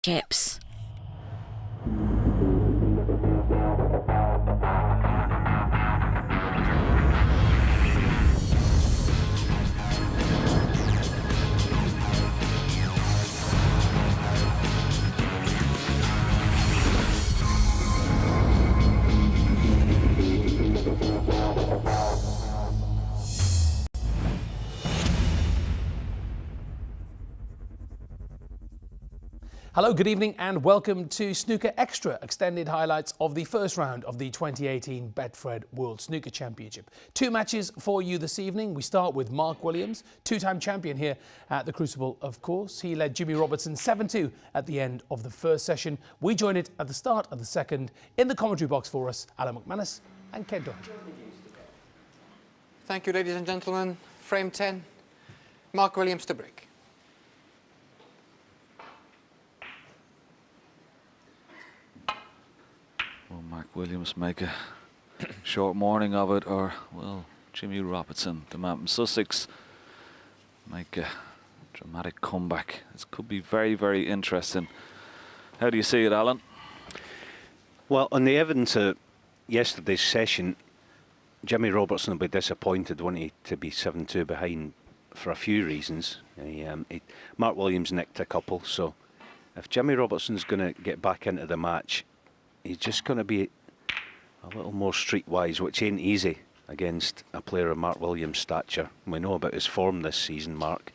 Chips. Hello, good evening and welcome to Snooker Extra, extended highlights of the first round of the 2018 Betfred World Snooker Championship. Two matches for you this evening. We start with Mark Williams, two-time champion here at the Crucible, of course. He led Jimmy Robertson 7-2 at the end of the first session. We join it at the start of the second. In the commentary box for us, Alan McManus and Ken Doherty. Thank you, ladies and gentlemen. Frame 10, Mark Williams to break. Will Mark Williams make a short morning of it, or will Jimmy Robertson, the man from Sussex, make a dramatic comeback? This could be very, very interesting. How do you see it, Alan? Well, on the evidence of yesterday's session, Jimmy Robertson will be disappointed, won't he, to be 7-2 behind for a few reasons. Mark Williams nicked a couple, so if Jimmy Robertson's going to get back into the match, he's just going to be a little more streetwise, which ain't easy against a player of Mark Williams' stature. We know about his form this season, Mark.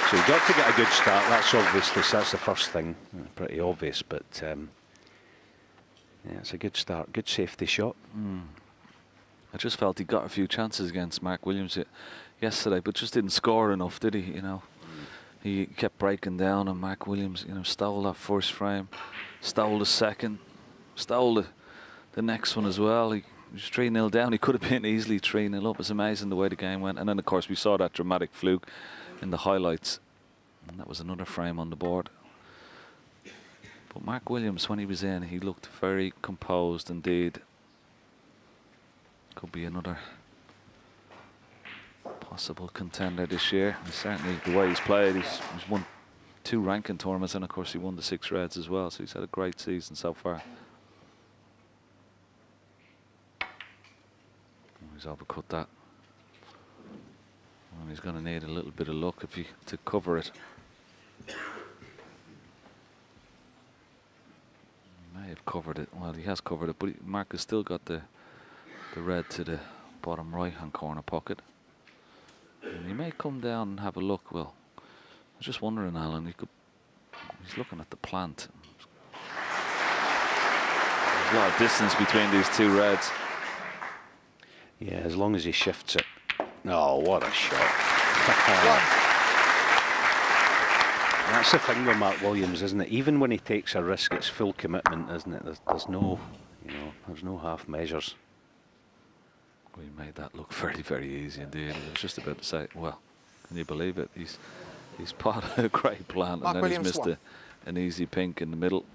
So he's got to get a good start. That's obviously, that's the first thing. Pretty obvious, but yeah, it's a good start, good safety shot. I just felt he got a few chances against Mark Williams yesterday, but just didn't score enough, did he? You know, he kept breaking down, and Mark Williams, you know, stole that first frame, stole the second, stole the next one as well. He was 3-0 down. He could have been easily 3-0 up. It's amazing the way the game went. And then, of course, we saw that dramatic fluke in the highlights, and that was another frame on the board. But Mark Williams, when he was in, he looked very composed indeed. Could be another possible contender this year. And certainly the way he's played, he's won 2 ranking tournaments, and of course he won the 6 Reds as well, so he's had a great season so far. He's overcut that, and he's going to need a little bit of luck to cover it. He may have covered it. Well, he has covered it, but Mark has still got the red to the bottom right hand corner pocket. And he may come down and have a look. Well, I was just wondering, Alan, he's looking at the plant. There's a lot of distance between these two reds. Yeah, as long as he shifts it. Oh, what a shot. That's the thing with Mark Williams, isn't it? Even when he takes a risk, it's full commitment, isn't it? There's no, there's no half measures. We made that look very, very easy indeed. I was just about to say, well, can you believe it? He's spotted a great plant, and then he's missed an easy pink in the middle.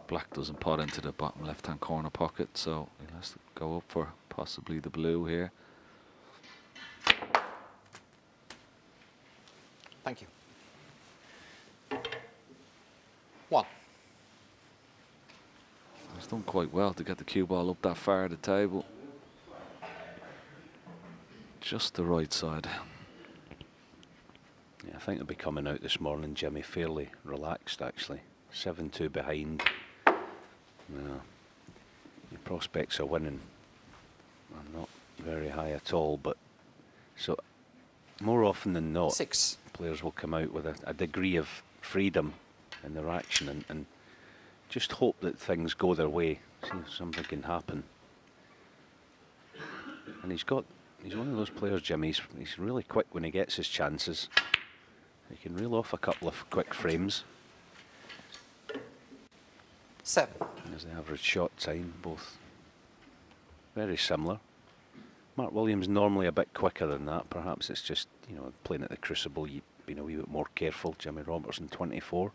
Black doesn't pot into the bottom left-hand corner pocket, so he has to go up for possibly the blue here. Thank you. 1. He's done quite well to get the cue ball up that far at the table. Just the right side. Yeah, I think he'll be coming out this morning, Jimmy, fairly relaxed actually. 7-2 behind. Well, your prospects of winning are not very high at all, but so more often than not, 6. Players will come out with a degree of freedom in their action and just hope that things go their way, see if something can happen. And he's one of those players, Jimmy, he's really quick when he gets his chances. He can reel off a couple of quick frames. 7. There's the average shot time, both very similar. Mark Williams normally a bit quicker than that. Perhaps it's just, playing at the Crucible, you've been a wee bit more careful. Jimmy Robertson, 24.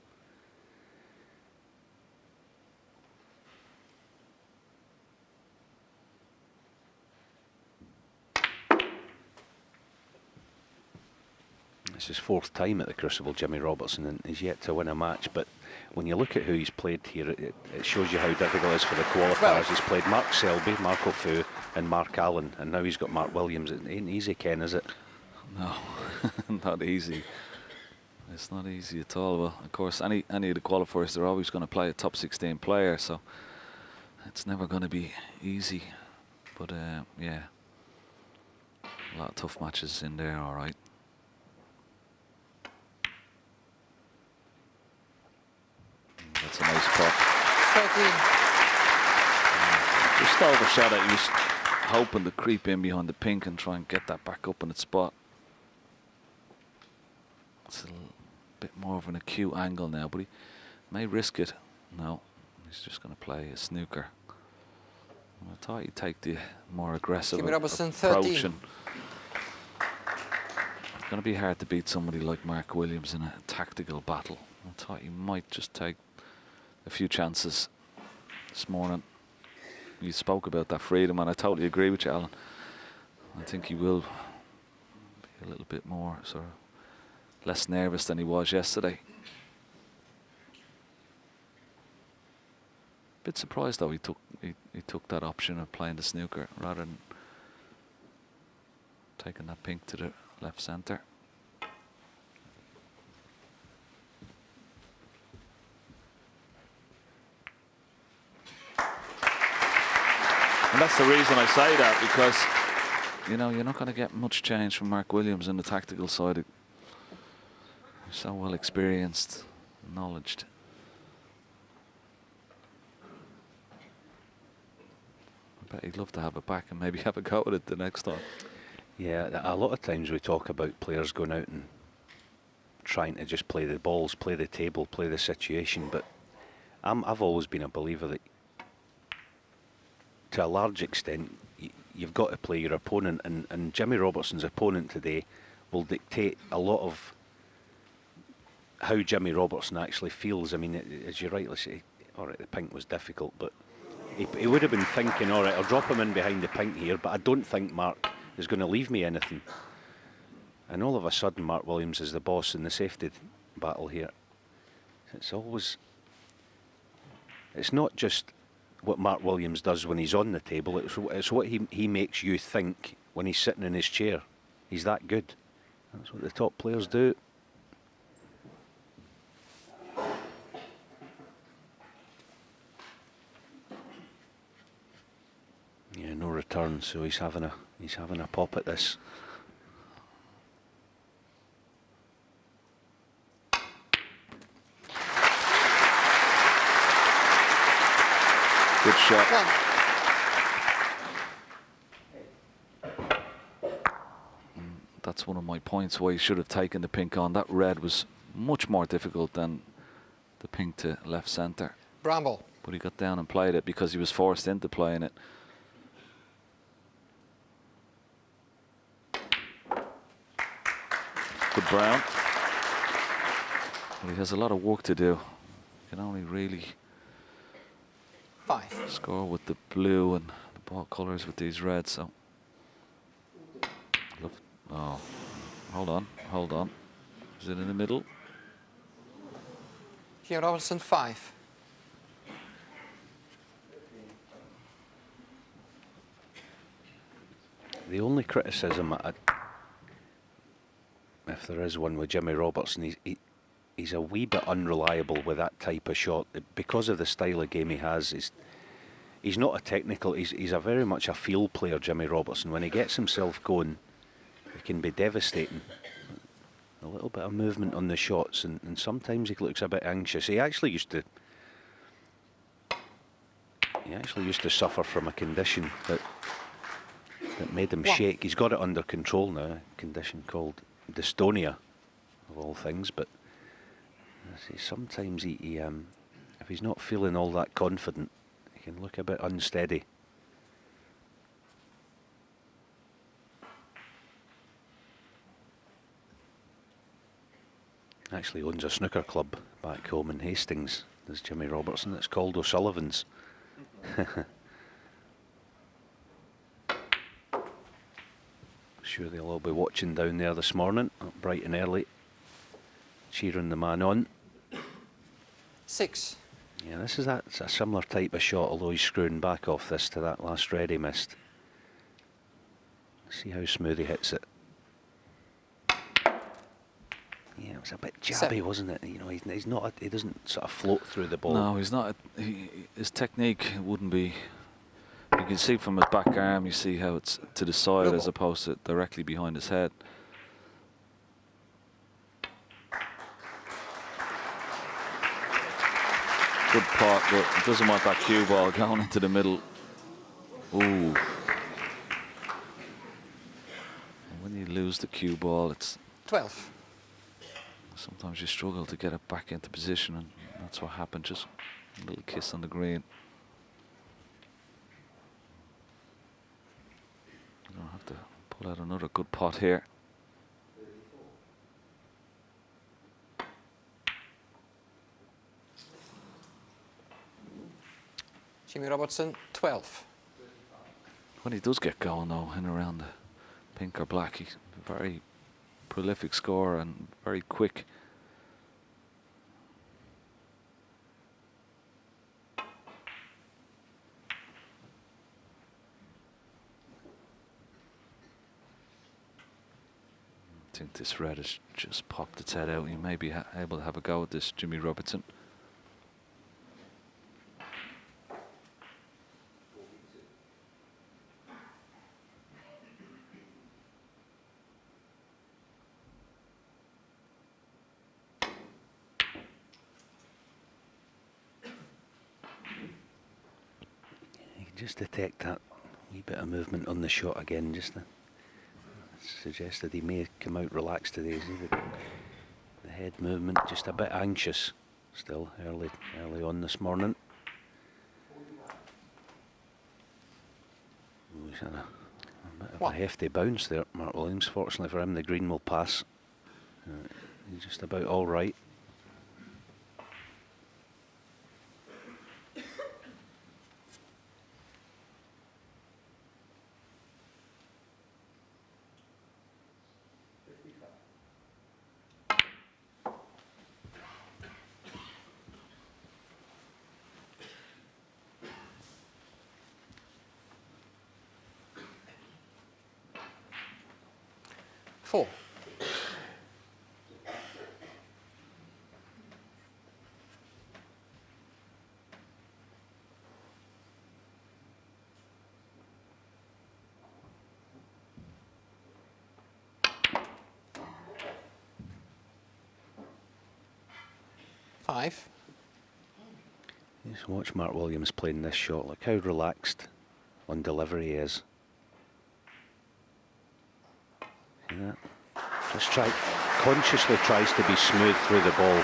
It's his 4th time at the Crucible, Jimmy Robertson, and he's yet to win a match. But when you look at who he's played here, it shows you how difficult it is for the qualifiers. Well, he's played Mark Selby, Marco Fu, and Mark Allen, and now he's got Mark Williams. It ain't easy, Ken, is it? No, not easy. It's not easy at all. Well, of course, any of the qualifiers, they're always going to play a top 16 player, so it's never going to be easy. But yeah, a lot of tough matches in there, all right. That's a nice pot. 13. Just overshot it. He was hoping to creep in behind the pink and try and get that back up in its spot. It's a bit more of an acute angle now, but he may risk it. No, he's just going to play a snooker. I thought he'd take the more aggressive Jimmy Robertson, approach. 13. And it's going to be hard to beat somebody like Mark Williams in a tactical battle. I thought he might just take a few chances this morning. You spoke about that freedom, and I totally agree with you, Alan. I think he will be a little bit more sort of less nervous than he was yesterday. Bit surprised though he took that option of playing the snooker rather than taking that pink to the left centre. And that's the reason I say that, because you know you're not going to get much change from Mark Williams in the tactical side. He's so well experienced, knowledged. I bet he'd love to have it back and maybe have a go at it the next time. Yeah, a lot of times we talk about players going out and trying to just play the balls, play the table, play the situation, but I've always been a believer that to a large extent you've got to play your opponent, and Jimmy Robertson's opponent today will dictate a lot of how Jimmy Robertson actually feels. I mean, as you rightly say, all right, the pink was difficult, but he would have been thinking, all right, I'll drop him in behind the pink here, but I don't think Mark is going to leave me anything. And all of a sudden, Mark Williams is the boss in the safety battle here. It's not just what Mark Williams does when he's on the table, it's what he makes you think when he's sitting in his chair. He's that good. That's what the top players do. Yeah, no return, so he's having a pop at this. Good shot. That's one of my points why he should have taken the pink on. That red was much more difficult than the pink to left centre. Bramble. But he got down and played it because he was forced into playing it. Good Brown. But he has a lot of work to do. He can only really 5. score with the blue and the ball colours with these reds. So, oh, hold on. Is it in the middle? Jimmy Robertson, 5. The only criticism, if there is one with Jimmy Robertson, he's a wee bit unreliable with that type of shot. Because of the style of game he has, he's not a technical, he's a very much a field player, Jimmy Robertson. When he gets himself going, it can be devastating. A little bit of movement on the shots, and sometimes he looks a bit anxious. He actually used to suffer from a condition that made him shake. He's got it under control now, a condition called dystonia, of all things. But sometimes he if he's not feeling all that confident, he can look a bit unsteady. Actually owns a snooker club back home in Hastings, there's Jimmy Robertson. It's called O'Sullivan's. sure they'll all be watching down there this morning, up bright and early, cheering the man on. 6. Yeah, it's a similar type of shot, although he's screwing back off this to that last red he missed. See how smooth he hits it. Yeah, it was a bit jabby, 7. wasn't it? You know, he's not. He doesn't sort of float through the ball. No, he's not. His technique wouldn't be. You can see from his back arm. You see how it's to the side as opposed to directly behind his head. Good pot, but it doesn't want that cue ball going into the middle. Ooh. And when you lose the cue ball, it's 12. sometimes you struggle to get it back into position, and that's what happened. Just a little kiss on the green. You're gonna have to pull out another good pot here. Jimmy Robertson, 12. When he does get going though, in around the pink or black, he's a very prolific scorer and very quick. I think this red has just popped its head out. He may be able to have a go at this, Jimmy Robertson. You can just detect that wee bit of movement on the shot again, just to suggest that he may come out relaxed today. See the head movement, just a bit anxious still early on this morning. Ooh, he's had a bit of a hefty bounce there, Mark Williams. Fortunately for him, the green will pass. He's just about all right. Four. Five. Just watch Mark Williams playing this shot. Look how relaxed on delivery he is. See that? Just consciously tries to be smooth through the ball.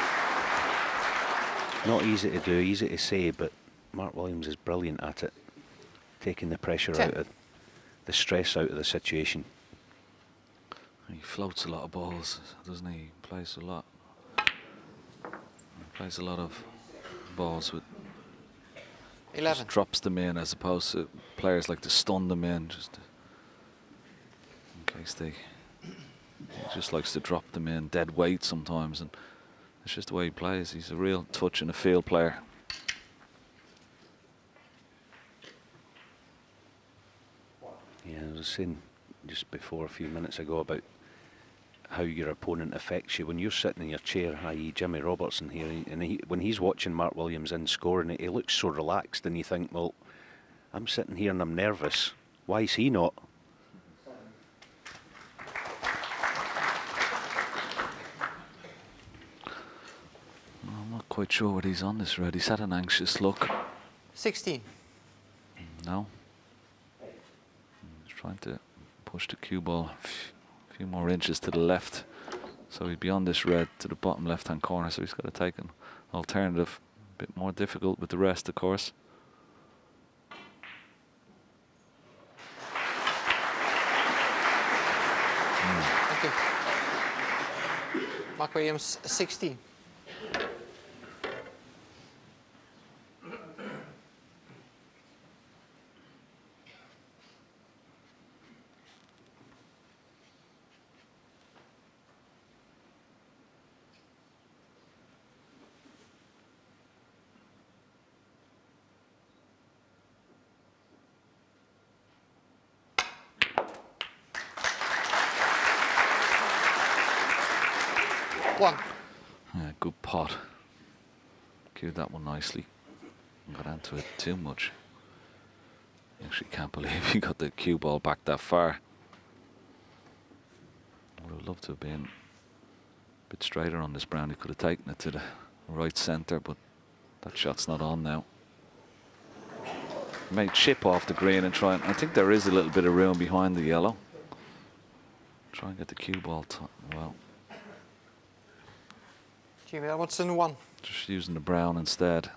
Not easy to do, easy to say, but Mark Williams is brilliant at it. Taking the pressure 10. out of the stress out of the situation. He floats a lot of balls, doesn't he? He plays a lot. He plays a lot of balls with 11. just drops them in, as opposed to players like to stun them in, just in case they. He just likes to drop them in dead weight sometimes, and it's just the way he plays. He's a real touch and a feel player. Yeah, I was saying just before a few minutes ago about how your opponent affects you when you're sitting in your chair, i.e. Jimmy Robertson here, and when he's watching Mark Williams in scoring, he looks so relaxed, and you think, well, I'm sitting here and I'm nervous. Why is he not? I'm not quite sure what he's on this red. He's had an anxious look. 16. No. He's trying to push the cue ball a few more inches to the left. So he'd be on this red to the bottom left-hand corner. So he's got to take an alternative. A bit more difficult with the rest, of course. Thank you. Mark Williams, 16. 1. Yeah, good pot. Cued that one nicely. Got into it too much. Actually can't believe he got the cue ball back that far. I would have loved to have been a bit straighter on this brown. He could have taken it to the right centre, but that shot's not on now. He may chip off the green and try and, I think there is a little bit of room behind the yellow. Try and get the cue ball well. Jimmy Robertson 1. Just using the brown instead.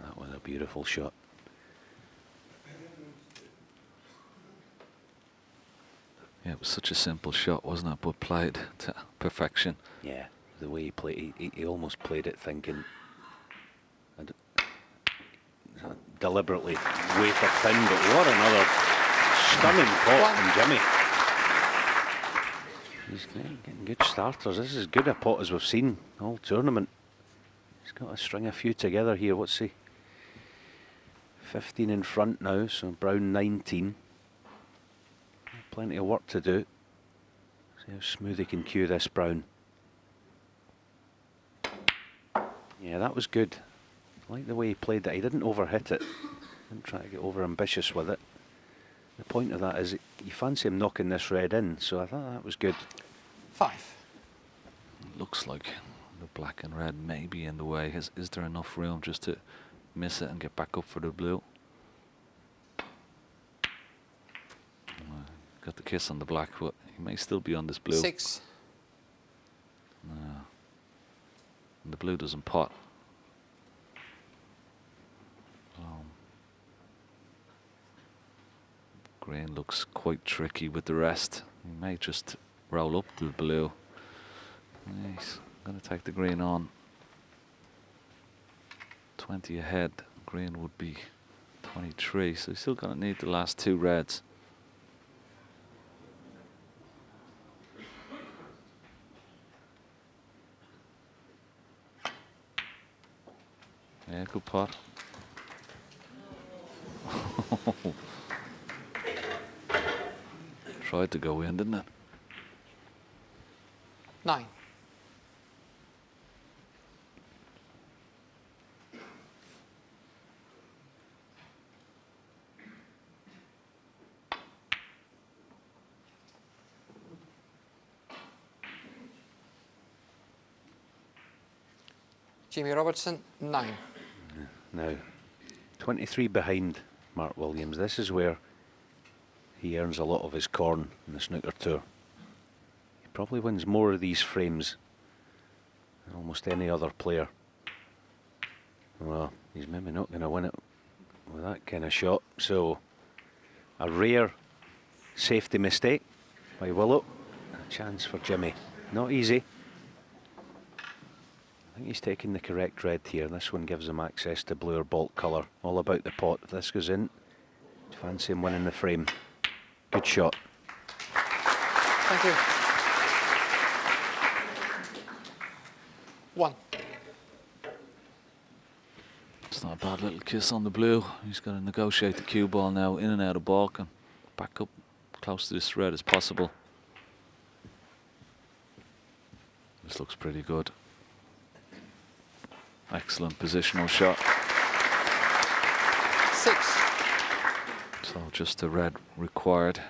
That was a beautiful shot. Yeah, it was such a simple shot, wasn't it? But played to perfection. Yeah, the way he played, he almost played it thinking, deliberately wafer thin, but what another stunning pot from Jimmy. He's getting good starters. This is as good a pot as we've seen all tournament. He's got to string a few together here. What's he? 15 in front now, so Brown 19. Plenty of work to do. See how smooth he can cue this Brown. Yeah, that was good. I like the way he played that. He didn't overhit it. Didn't try to get over ambitious with it. The point of that is you fancy him knocking this red in, so I thought that was good. 5. Looks like the black and red may be in the way. Is there enough room just to miss it and get back up for the blue? Got the kiss on the black, but he may still be on this blue. 6. No. And the blue doesn't pot. Green looks quite tricky with the rest. He may just roll up to the blue. He's going to take the green on. 20 ahead. Green would be 23, so he's still going to need the last 2 reds. Yeah, good pot. Tried to go in, didn't it? 9. Jimmy Robertson 9. Now, 23 behind Mark Williams. This is where he earns a lot of his corn in the snooker tour. He probably wins more of these frames than almost any other player. Well, he's maybe not going to win it with that kind of shot. So, a rare safety mistake by Willow. A chance for Jimmy. Not easy. I think he's taking the correct red here. This one gives him access to blue or bulk colour. All about the pot. If this goes in, fancy him winning the frame. Good shot. Thank you. 1. It's not a bad little kiss on the blue. He's got to negotiate the cue ball now, in and out of balk and back up close to this red as possible. This looks pretty good. Excellent positional shot. 6. So just the red required.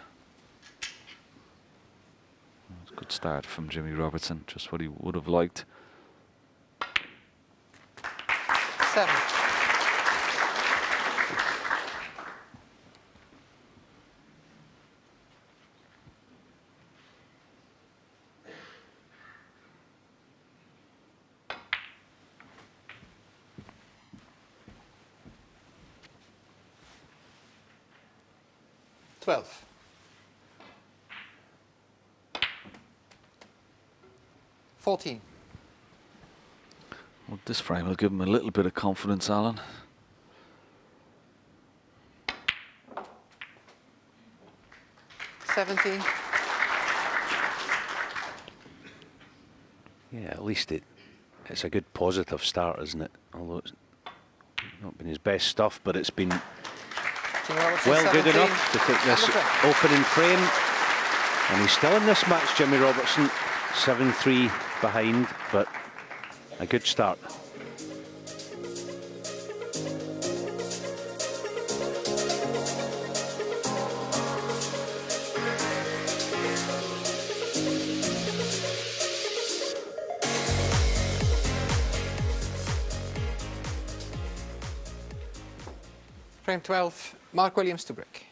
Good start from Jimmy Robertson, just what he would have liked. 7. $12. 14. Well, this frame will give him a little bit of confidence, Alan. 17. Yeah, at least it's a good positive start, isn't it? Although it's not been his best stuff, but it's been Jimmy Robertson, well good 17. enough to take this And the frame. opening frame. And he's still in this match, Jimmy Robertson. 7-3 behind, but a good start. Frame 12, Mark Williams to break.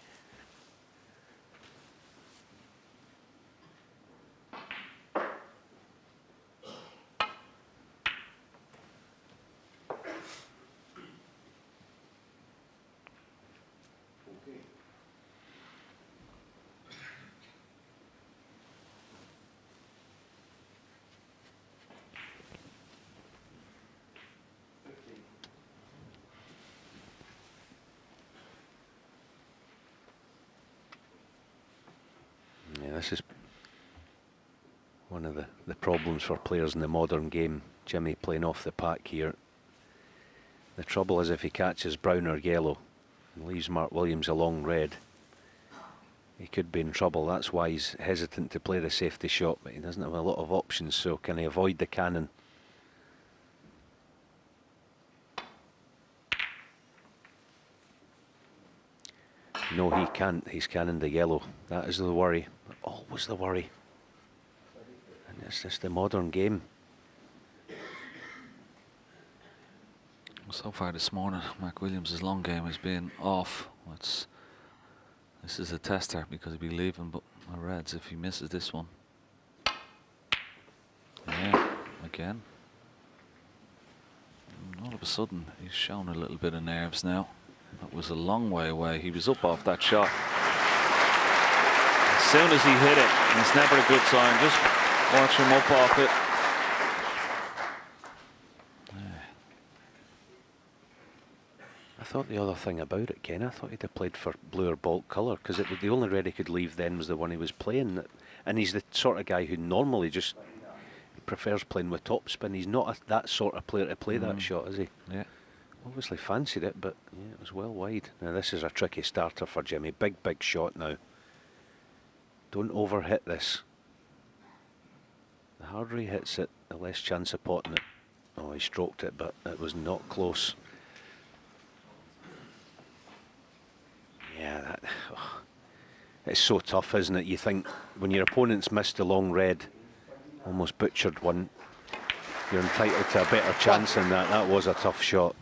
Yeah, this is one of the problems for players in the modern game. Jimmy playing off the pack here. The trouble is if he catches brown or yellow and leaves Mark Williams along red, he could be in trouble. That's why he's hesitant to play the safety shot, but he doesn't have a lot of options, so can he avoid the cannon? No, he can't. He's cannoned the yellow. That is the worry. Always the worry. And it's just the modern game. So far this morning, Mark Williams' long game has been off. This is a tester because he'll be leaving, but my Reds if he misses this one. Yeah, again. And all of a sudden, he's shown a little bit of nerves now. That was a long way away. He was up off that shot. As soon as he hit it, and it's never a good sign, just watch him up off it. I thought the other thing about it, Ken, I thought he'd have played for blue or bolt colour, because the only red he could leave then was the one he was playing. And he's the sort of guy who normally just prefers playing with topspin. He's not that sort of player to play that shot, is he? Yeah. Obviously fancied it, but yeah, it was well wide. Now this is a tricky starter for Jimmy. Big shot now. Don't overhit this. The harder he hits it, the less chance of potting it. Oh, he stroked it, but it was not close. Yeah, it's so tough, isn't it? You think when your opponent's missed the long red, almost butchered one, you're entitled to a better chance than that. That was a tough shot.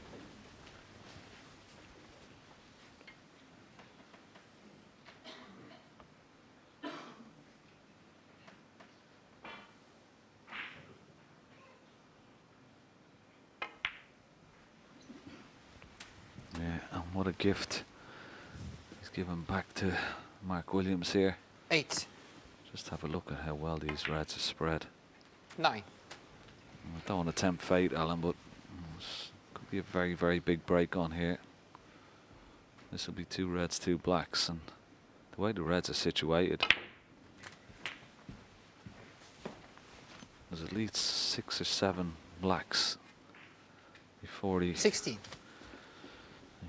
Yeah, and what a gift he's given back to Mark Williams here. 8. Just have a look at how well these Reds are spread. 9. I don't want to tempt fate, Alan, but could be a very big break on here. This will be 2 Reds, 2 blacks, and the way the Reds are situated, there's at least 6 or 7 blacks before he 16.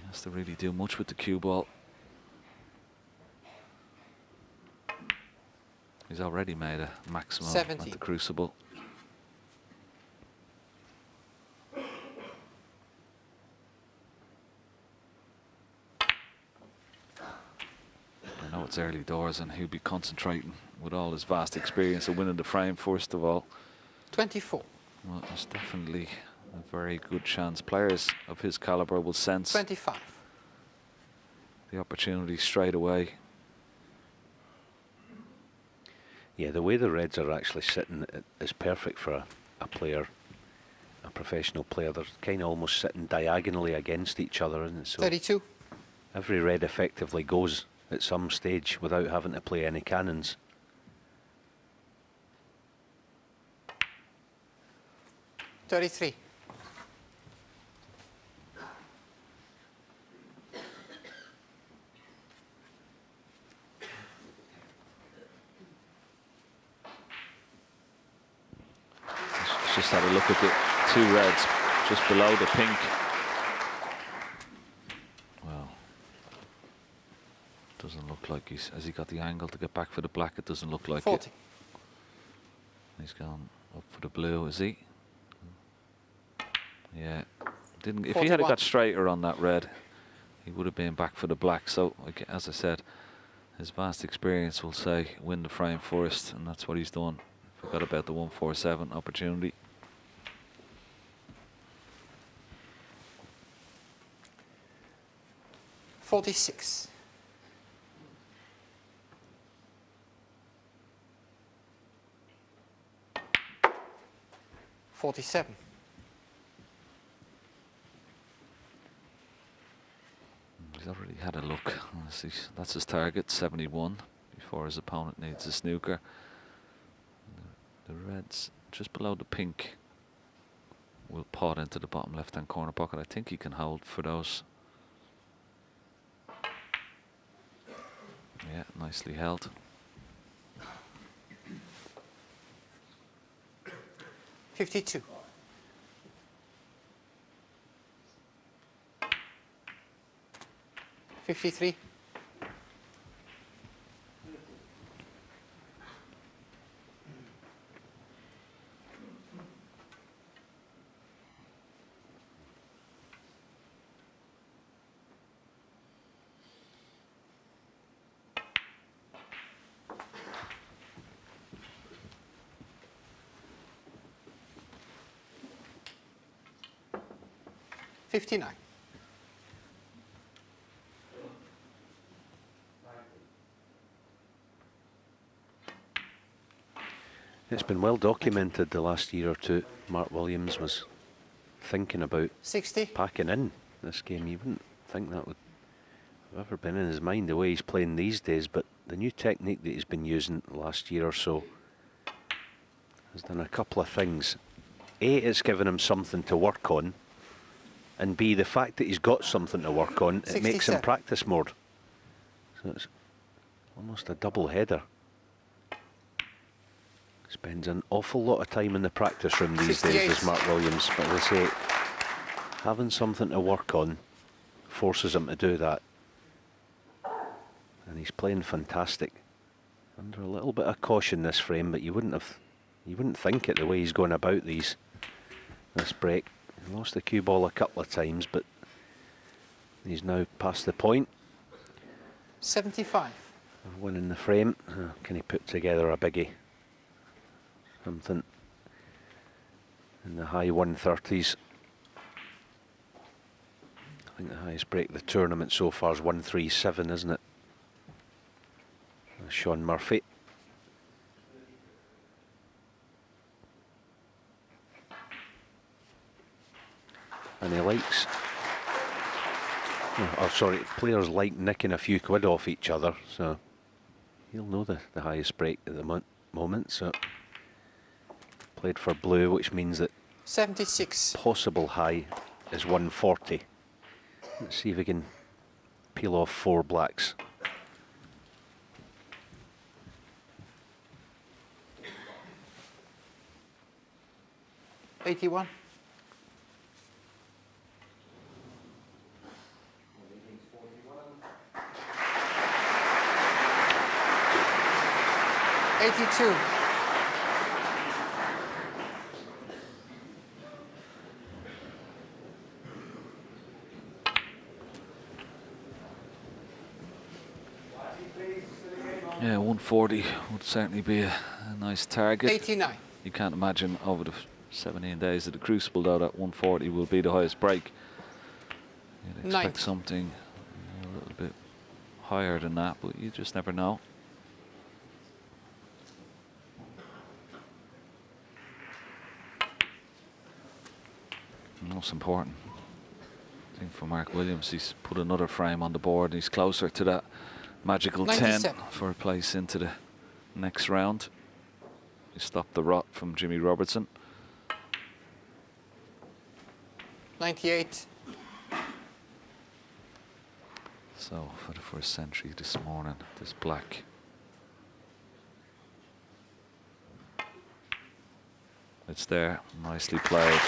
has to really do much with the cue ball. He's already made a maximum 17. at the Crucible. I know it's early doors and he'll be concentrating with all his vast experience of winning the frame first of all. 24. Well, there's definitely a very good chance. Players of his caliber will sense 25. the opportunity straight away. Yeah, the way the Reds are actually sitting is perfect for a player, a professional player. They're kind of almost sitting diagonally against each other, isn't it? So 32. every red effectively goes at some stage without having to play any cannons. $33. just had a look at the 2 reds just below the pink. Well, doesn't look like has he got the angle to get back for the black? It doesn't look like 40. it. He's gone up for the blue, is he? Yeah. Didn't. If he had 41. got straighter on that red, he would have been back for the black. So, as I said, his vast experience will say win the frame first, and that's what he's done. Forgot about the 147 opportunity. $46. $47. He's already had a look. That's his target, 71, before his opponent needs a snooker. The reds just below the pink will pot into the bottom left-hand corner pocket. I think he can hold for those. Yeah, nicely held. $52. $53. $59. It's been well documented the last year or two. Mark Williams was thinking about 60. packing in this game. You wouldn't think that would have ever been in his mind the way he's playing these days, but the new technique that he's been using the last year or so has done a couple of things. A, it's given him something to work on, and B, the fact that he's got something to work on, it makes him 67. practice more. So it's almost a double header. Spends an awful lot of time in the practice room these days, 68. does Mark Williams, but they say having something to work on forces him to do that. And he's playing fantastic. Under a little bit of caution this frame, but you wouldn't think it the way he's going about this break. He lost the cue ball a couple of times, but he's now past the point 75. of winning the frame. Can he put together a biggie? Something in the high 130s. I think the highest break of the tournament so far is 137, isn't it? Sean Murphy. And he likes, players like nicking a few quid off each other, so he'll know the highest break at the moment. So played for blue, which means that 76. possible high is 140. Let's see if we can peel off 4 blacks. $81. $82. Yeah, 140 would certainly be a nice target. 89. You can't imagine over the 17 days of the Crucible, though, that 140 will be the highest break. You'd expect 90. something a little bit higher than that, but you just never know. Most important thing for Mark Williams, he's put another frame on the board and he's closer to that magical 10 97. for a place into the next round. He stopped the rot from Jimmy Robertson. 98. So for the first century this morning, this black It's there, nicely played.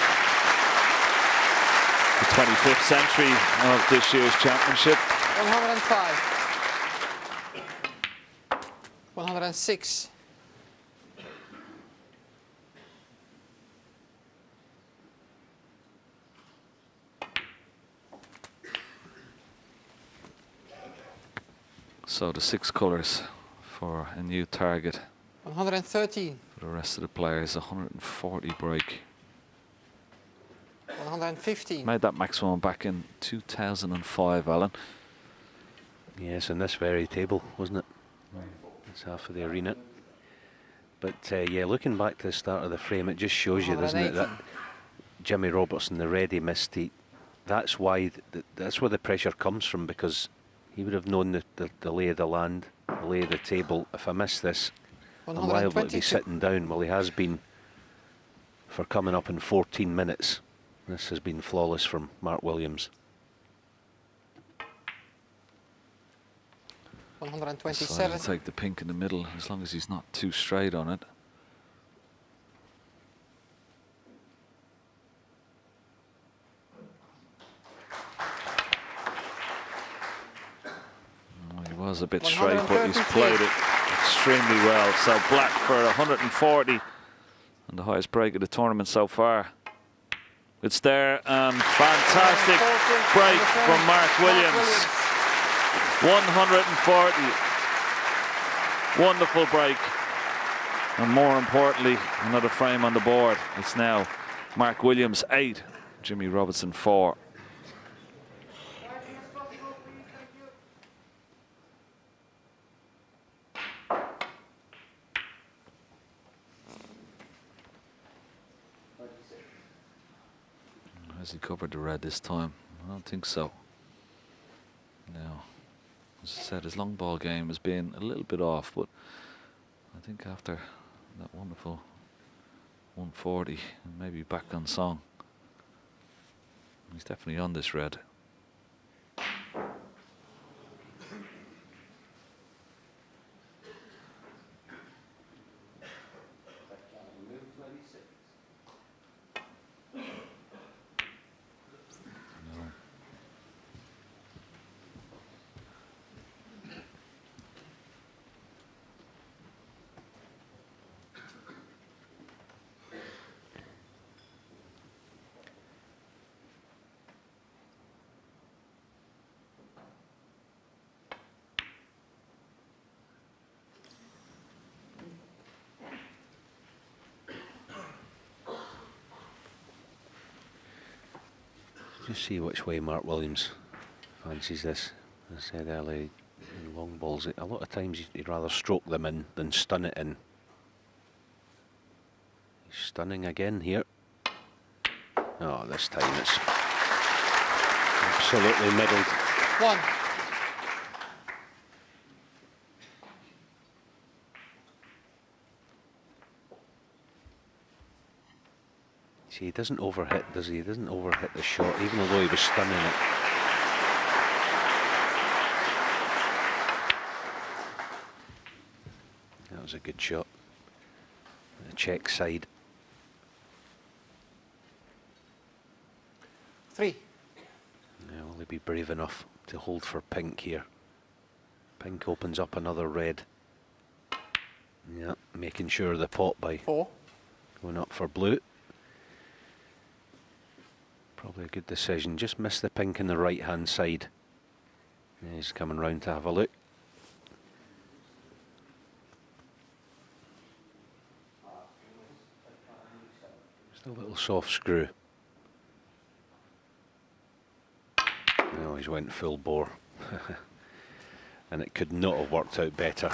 The 25th century of this year's championship. 105. 106. So the 6 colours for a new target 113. for the rest of the players. 140 break. 115. Made that maximum back in 2005, Alan. Yes, on this very table, wasn't it? That's half of the arena. But yeah, looking back to the start of the frame, it just shows you, doesn't it, that Jimmy Robertson, the red he missed, that's why that's where the pressure comes from, because he would have known the lay of the land, the lay of the table. If I miss this, I'm liable to be sitting down. Well, he has been for coming up in 14 minutes. This has been flawless from Mark Williams. 127. So take the pink in the middle, as long as he's not too straight on it. He was a bit straight, but he's played it extremely well. So black for 140 and the highest break of the tournament so far. It's there, and fantastic break from Mark Williams. 140. Wonderful break. And more importantly, another frame on the board. It's now Mark Williams 8, Jimmy Robertson 4. Has he covered the red this time? I don't think so. No. As I said, his long ball game has been a little bit off, but I think after that wonderful 140, and maybe back on song, he's definitely on this red. Just see which way Mark Williams fancies this. As I said earlier, in long balls, a lot of times he'd rather stroke them in than stun it in. He's stunning again here. Oh, this time it's absolutely middled. 1. See, he doesn't overhit, does he? He doesn't overhit the shot, even although he was stunning it. That was a good shot. The check side. 3. Yeah, will he be brave enough to hold for pink here? Pink opens up another red. Yeah, making sure the pot by 4. going up for blue. Probably a good decision. Just missed the pink in the right hand side. Yeah, he's coming round to have a look. Just a little soft screw. No, he's went full bore. And it could not have worked out better.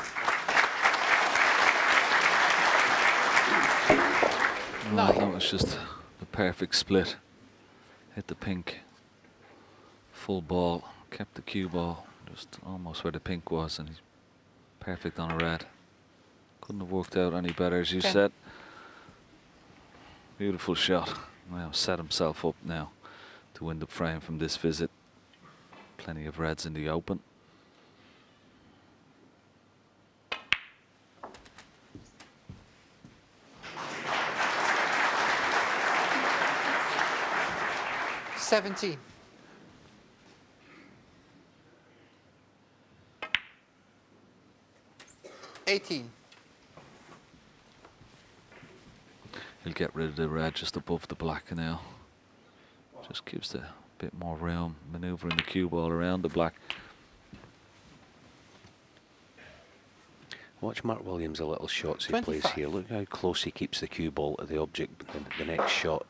Well, that was just the perfect split. Hit the pink, full ball, kept the cue ball, just almost where the pink was, and he's perfect on a red. Couldn't have worked out any better, as you said. Beautiful shot. Well, set himself up now to win the frame from this visit. Plenty of reds in the open. 17. $18. He'll get rid of the red just above the black now. Just gives a bit more room, manoeuvring the cue ball around the black. Watch Mark Williams' a little shots he 25. plays here. Look how close he keeps the cue ball to the object in the next shot.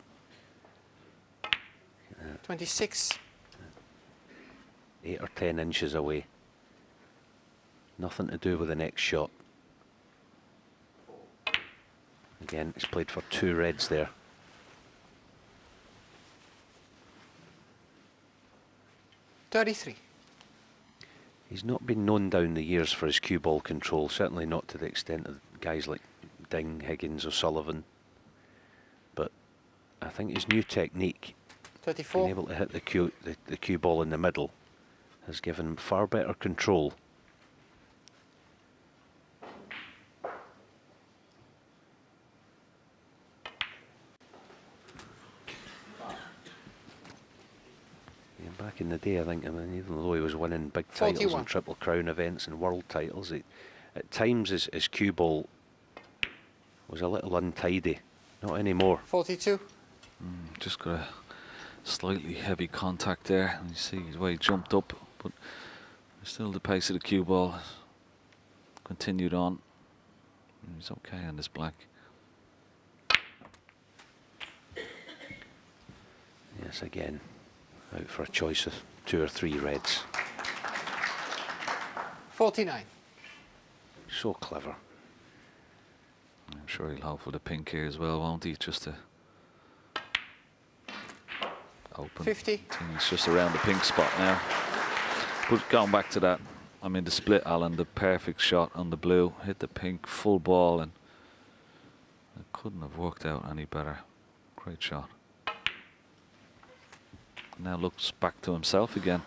26. 8 or 10 inches away. Nothing to do with the next shot. Again, it's played for 2 reds there. $33. He's not been known down the years for his cue ball control, certainly not to the extent of guys like Ding, Higgins, O'Sullivan. But I think his new technique, 34. being able to hit the cue ball in the middle, has given him far better control. Back in the day, I think, even though he was winning big titles 41. and Triple Crown events and world titles, at times his cue ball was a little untidy. Not anymore. 42. Just got a slightly heavy contact there, and you see the way he jumped up, but still the pace of the cue ball continued on. He's okay on this black. Yes, again, out for a choice of 2 or 3 reds. 49. So clever. I'm sure he'll hope for the pink here as well, won't he? Just to open. 50. It's just around the pink spot now. But going back to that, I mean the split, Alan, the perfect shot on the blue, hit the pink full ball, and it couldn't have worked out any better. Great shot. Now looks back to himself again.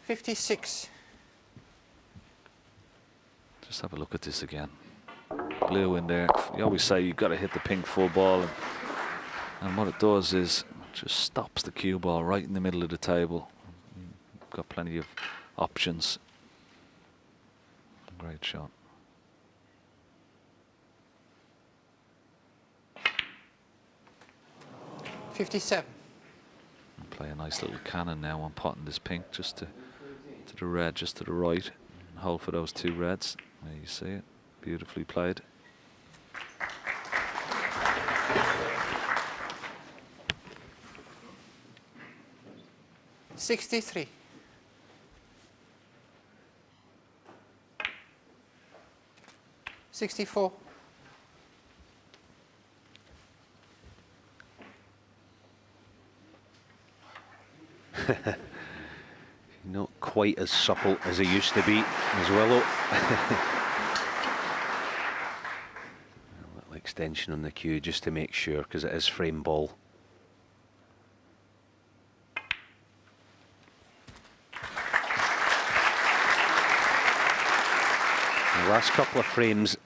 56. Just have a look at this again. Blue in there. You always say you've got to hit the pink full ball, and what it does is it just stops the cue ball right in the middle of the table. You've got plenty of options. Great shot. $57. Play a nice little cannon now on potting this pink just to the red, just to the right. And hold for those 2 reds. There you see it. Beautifully played. $63. $64. Not quite as supple as he used to be as Willow. A little extension on the cue just to make sure, because it is frame ball. The last couple of frames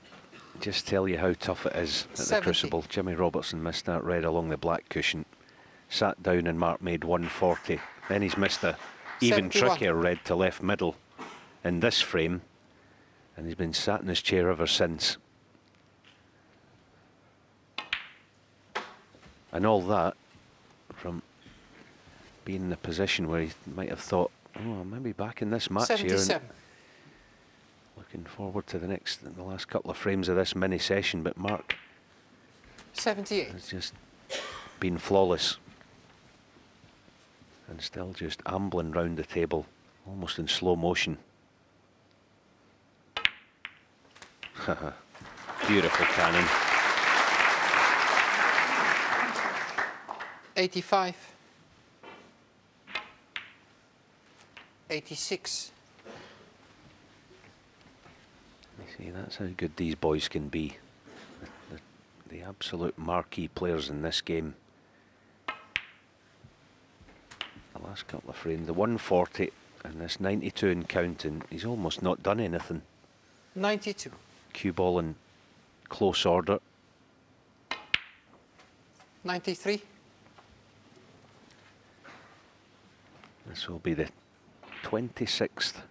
just tell you how tough it is at the 70. Crucible. Jimmy Robertson missed that red along the black cushion. Sat down and Mark made 140. Then he's missed a even 71. trickier red to left middle in this frame. And he's been sat in his chair ever since. And all that from being in a position where he might have thought, oh, I'm maybe back in this match here. 77. Looking forward to the last couple of frames of this mini session, but Mark 78. has just been flawless. And still just ambling round the table, almost in slow motion. Beautiful cannon. 85. 86. You see, that's how good these boys can be. The absolute marquee players in this game. The last couple of frames, the 140 and this 92 and counting, he's almost not done anything. 92. Cue ball in close order. 93. This will be the 26th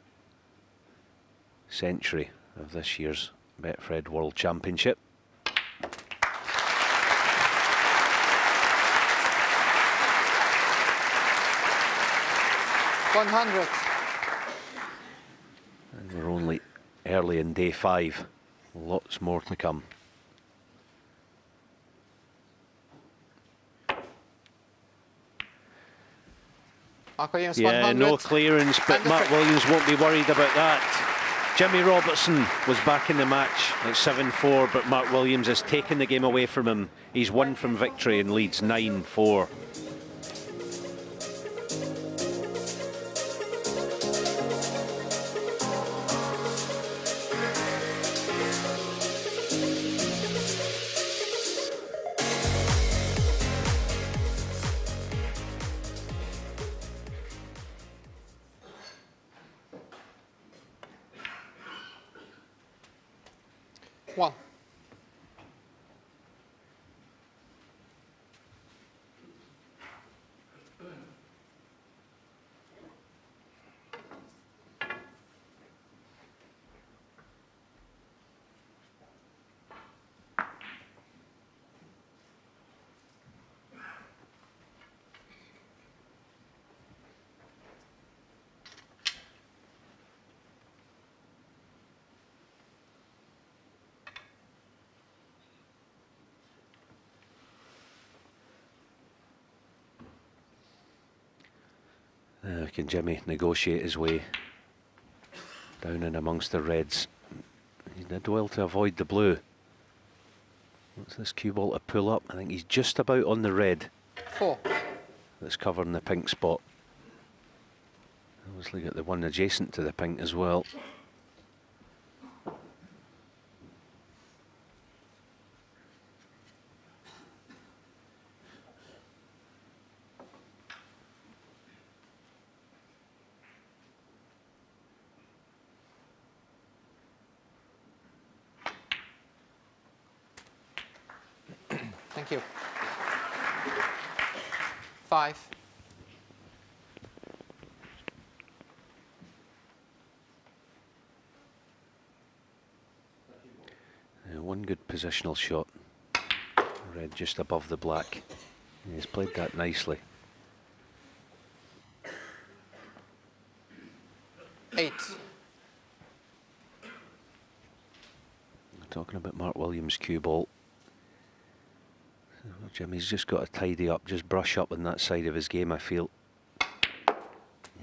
century of this year's Betfred World Championship. 100. And we're only early in day 5. Lots more to come. Mark Williams, Yeah, 100. no clearance, but And the Mark free. Williams won't be worried about that. Jimmy Robertson was back in the match at 7-4, but Mark Williams has taken the game away from him. He's won from victory and leads 9-4. One. Can Jimmy negotiate his way down in amongst the reds? He did well to avoid the blue. What's this cue ball to pull up? I think he's just about on the red 4. that's covering the pink spot. Obviously got the one adjacent to the pink as well. Thank you. 5. One good positional shot. Red just above the black. He's played that nicely. 8. Talking about Mark Williams' cue ball. Jimmy's just got to tidy up, just brush up on that side of his game, I feel.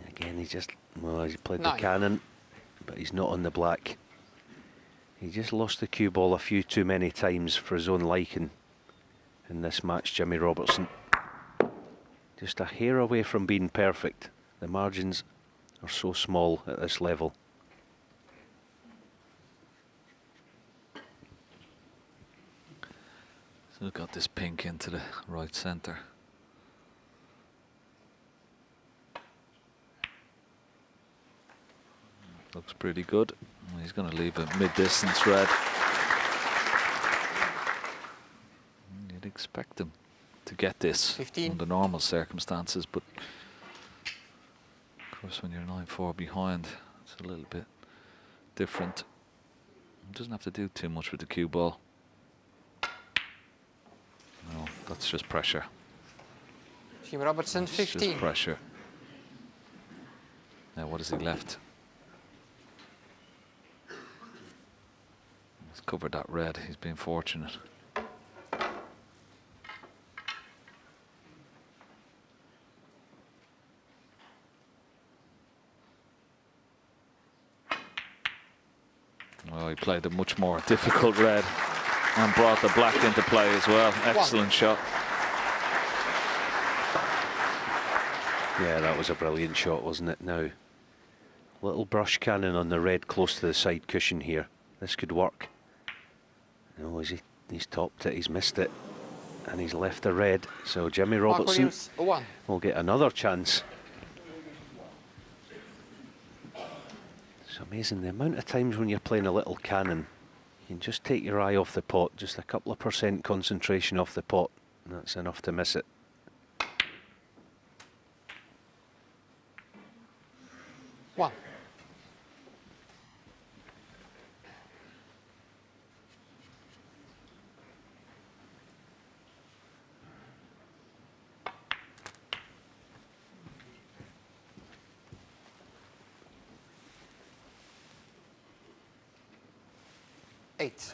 Again, he's played 9. the cannon, but he's not on the black. He just lost the cue ball a few too many times for his own liking in this match, Jimmy Robertson. Just a hair away from being perfect. The margins are so small at this level. So we've got this pink into the right centre. Looks pretty good. He's going to leave a mid-distance red. You'd expect him to get this 15. under normal circumstances, but of course when you're 9-4 behind, it's a little bit different. He doesn't have to do too much with the cue ball. No, that's just pressure. Jimmy Robertson, It's 15. just pressure. Now what has he left? He's covered that red. He's been fortunate. Well, he played a much more difficult red and brought the black into play as well. Excellent shot. Yeah, that was a brilliant shot, wasn't it? Now, little brush cannon on the red close to the side cushion here. This could work. No, he's topped it, he's missed it, and he's left the red. So Jimmy Mark Robertson Williams, 1. will get another chance. It's amazing the amount of times when you're playing a little cannon, you can just take your eye off the pot, just a couple of % concentration off the pot, That's enough to miss it. One. Eight.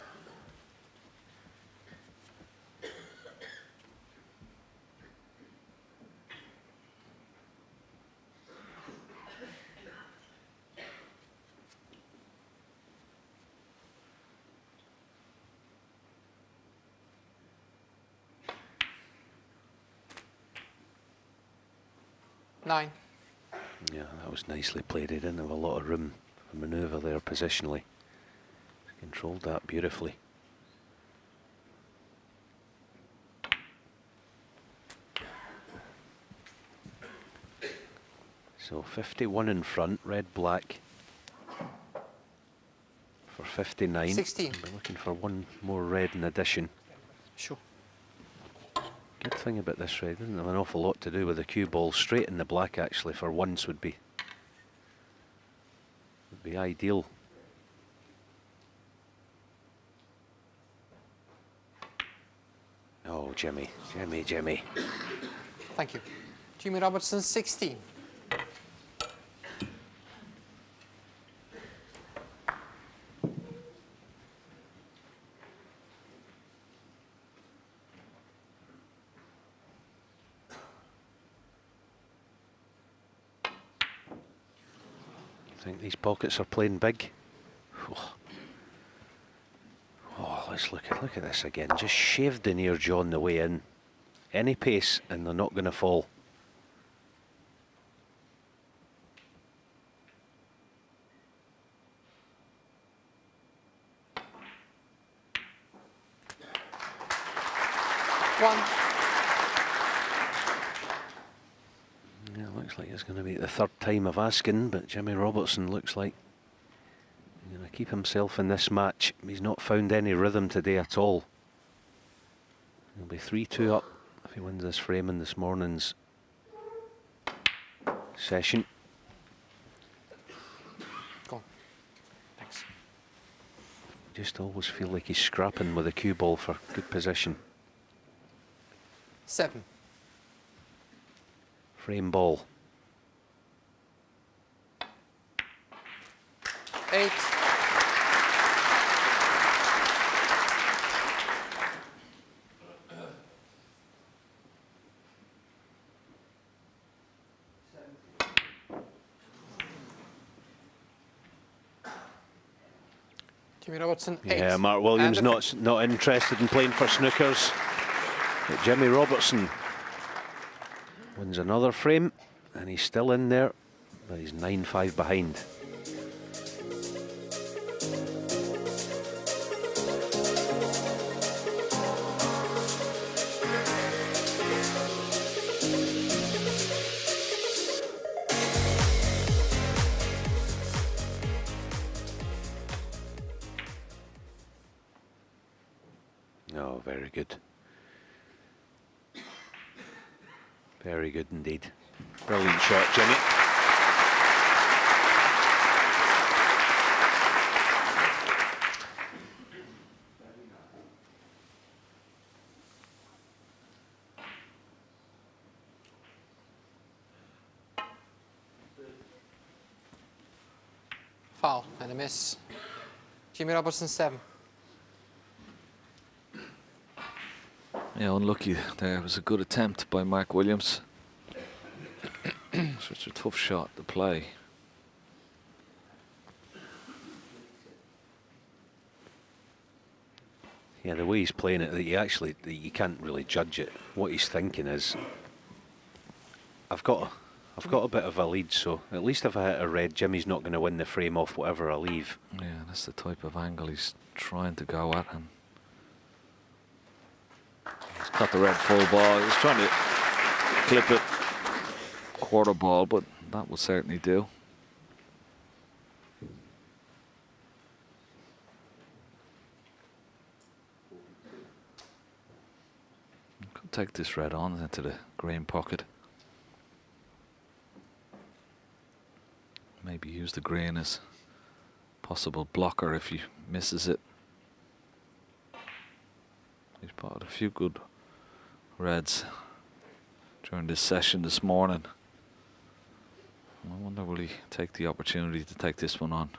Nine. Yeah, that was nicely played. He didn't have a lot of room for manoeuvre there positionally. Controlled that beautifully. So 51 in front, red-black for 59. 16. We're looking for one more red in addition. Sure. Good thing about this red, doesn't have an awful lot to do with the cue ball. Straight in the black actually for once would be ideal. Oh, Jimmy. Thank you. Jimmy Robertson, 16. I think these pockets are playing big. Oh, let's look at this again. Just shaved the near jaw on the way in. Any pace and they're not going to fall. One. Yeah, looks like it's going to be the third time of asking, but Jimmy Robertson looks like he's going to keep himself in this match. He's not found any rhythm today at all. He'll be 3-2 up if he wins this frame in this morning's session. Go on. Thanks. Just always feel like he's scrapping with a cue ball for good position. 7. Frame ball. 8. Jimmy Robertson, 8. Yeah, Mark Williams And not interested in playing for snookers. But Jimmy Robertson wins another frame, and he's still in there, but he's 9-5 behind. Oh, very good. Very good indeed. Brilliant shot, Jimmy. foul and a miss. Jimmy Robertson, 7. Yeah, unlucky there. It was a good attempt by Mark Williams. Such a tough shot to play. Yeah, the way he's playing it, you can't really judge it. What he's thinking is, I've got a bit of a lead, so at least if I hit a red, Jimmy's not going to win the frame off whatever I leave. Yeah, that's the type of angle he's trying to go at. And he's cut the red full ball. He's trying to clip it quarter ball, but that will certainly do. Take this red on into the green pocket. Maybe use the green as possible blocker if he misses it. He's bought a few good reds during this session this morning. I wonder will he take the opportunity to take this one on.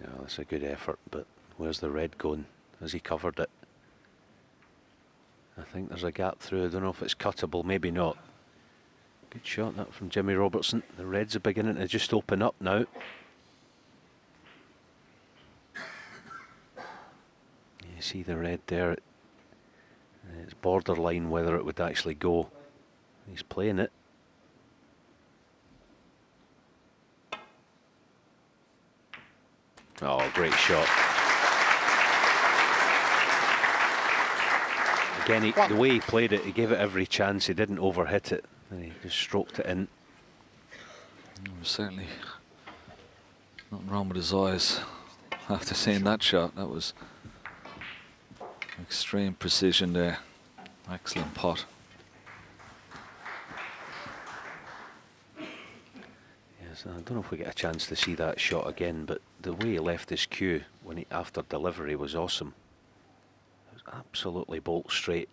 Yeah, that's a good effort, but where's the red going? Has he covered it? I think there's a gap through. I don't know if it's cuttable, maybe not. Good shot that from Jimmy Robertson. The reds are beginning to just open up now. You see the red there. It's borderline whether it would actually go. He's playing it. Oh, great shot. Again, the way he played it, he gave it every chance. He didn't overhit it. And he just stroked it in. Certainly nothing wrong with his eyes after seeing that shot. That was extreme precision there. Excellent pot. Yes, I don't know if we get a chance to see that shot again, but the way he left his cue when he after delivery was awesome. It was absolutely bolt straight.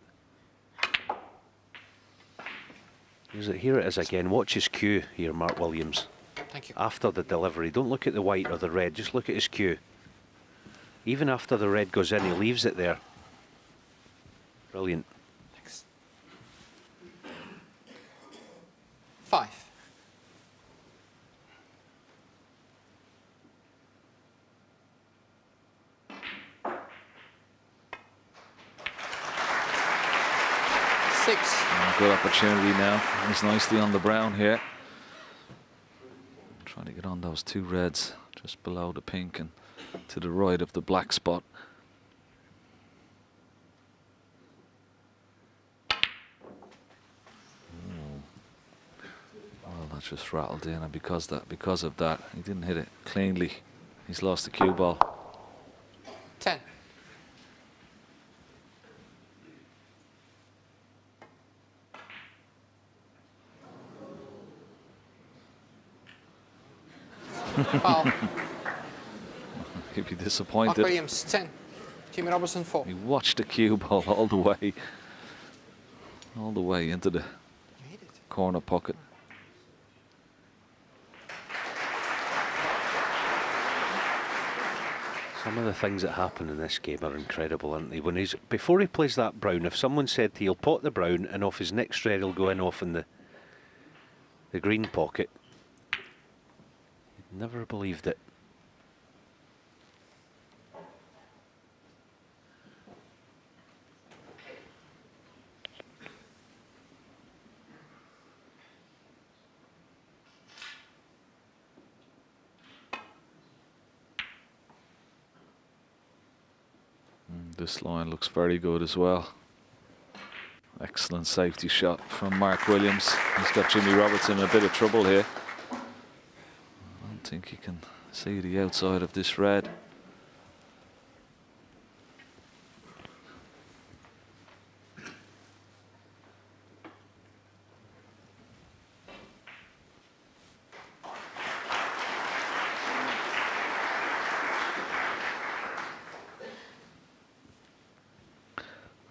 Here it is again. Watch his cue here, Mark Williams. Thank you. After the delivery, don't look at the white or the red, just look at his cue. Even after the red goes in, he leaves it there. Brilliant. Thanks. 5. Good opportunity now. He's nicely on the brown here. Trying to get on those two reds just below the pink and to the right of the black spot. Well, that just rattled in, and because of that, he didn't hit it cleanly. He's lost the cue ball. 10. Foul. He'd be Mark disappointed. Williams, 10. Jimmy Robertson, 4. He watched the cue ball all the way into the corner pocket. Some of the things that happen in this game are incredible, aren't they? When before he plays that brown, if someone said he'll pot the brown and off his next red he'll go in off in the green pocket, you'd never believed it. This line looks very good as well. Excellent safety shot from Mark Williams. He's got Jimmy Robertson in a bit of trouble here. I don't think he can see the outside of this red.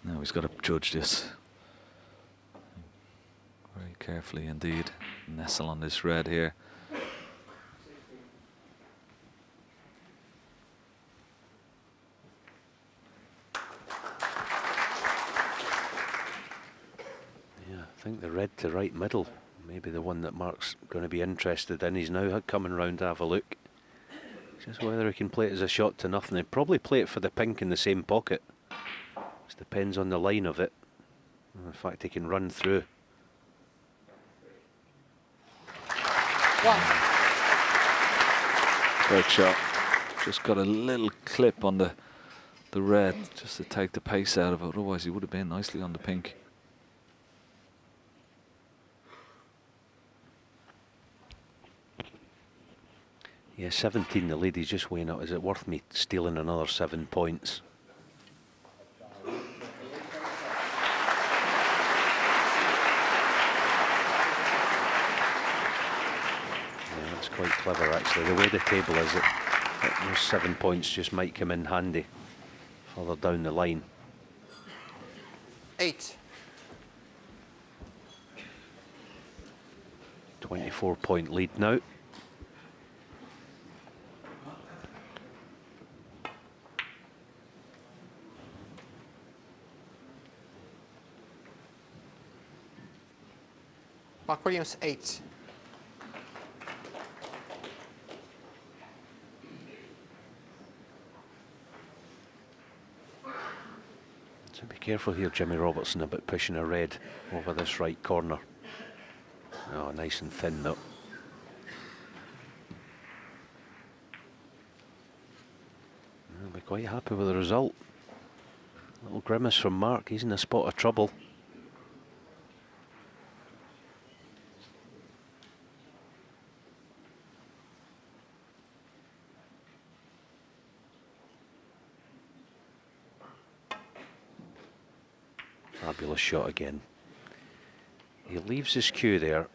Now he's got to judge this very carefully indeed. Nestle on this red here. Yeah, I think the red to right middle, maybe the one that Mark's going to be interested in. He's now coming round to have a look. Just whether he can play it as a shot to nothing. He'd probably play it for the pink in the same pocket. Just depends on the line of it. In fact, he can run through. Great shot. Just got a little clip on the red just to take the pace out of it. Otherwise, he would have been nicely on the pink. Yeah, 17 the lead. He's just weighing out. Is it worth me stealing another 7 points? Quite clever actually. The way the table is, those 7 points just might come in handy further down the line. 8. 24-point lead now. Mark Williams, 8. So be careful here, Jimmy Robertson, about pushing a red over this right corner. Oh, nice and thin though. I'll be quite happy with the result. Little grimace from Mark. He's in a spot of trouble. Fabulous shot again. He leaves his cue there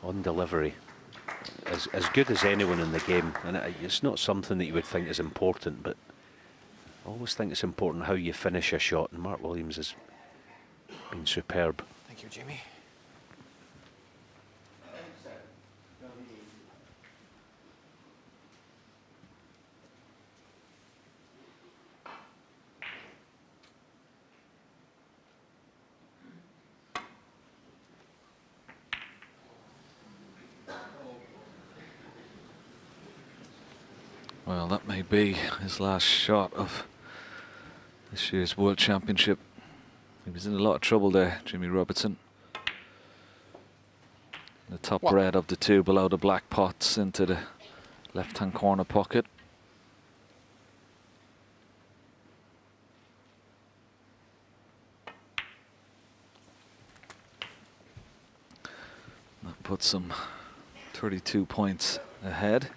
on delivery. As good as anyone in the game, and it's not something that you would think is important, but I always think it's important how you finish a shot, and Mark Williams has been superb. Thank you, Jimmy. Well, that may be his last shot of this year's World Championship. He was in a lot of trouble there, Jimmy Robertson. The top red of the two below the black pots into the left-hand corner pocket. That puts him 32 points ahead.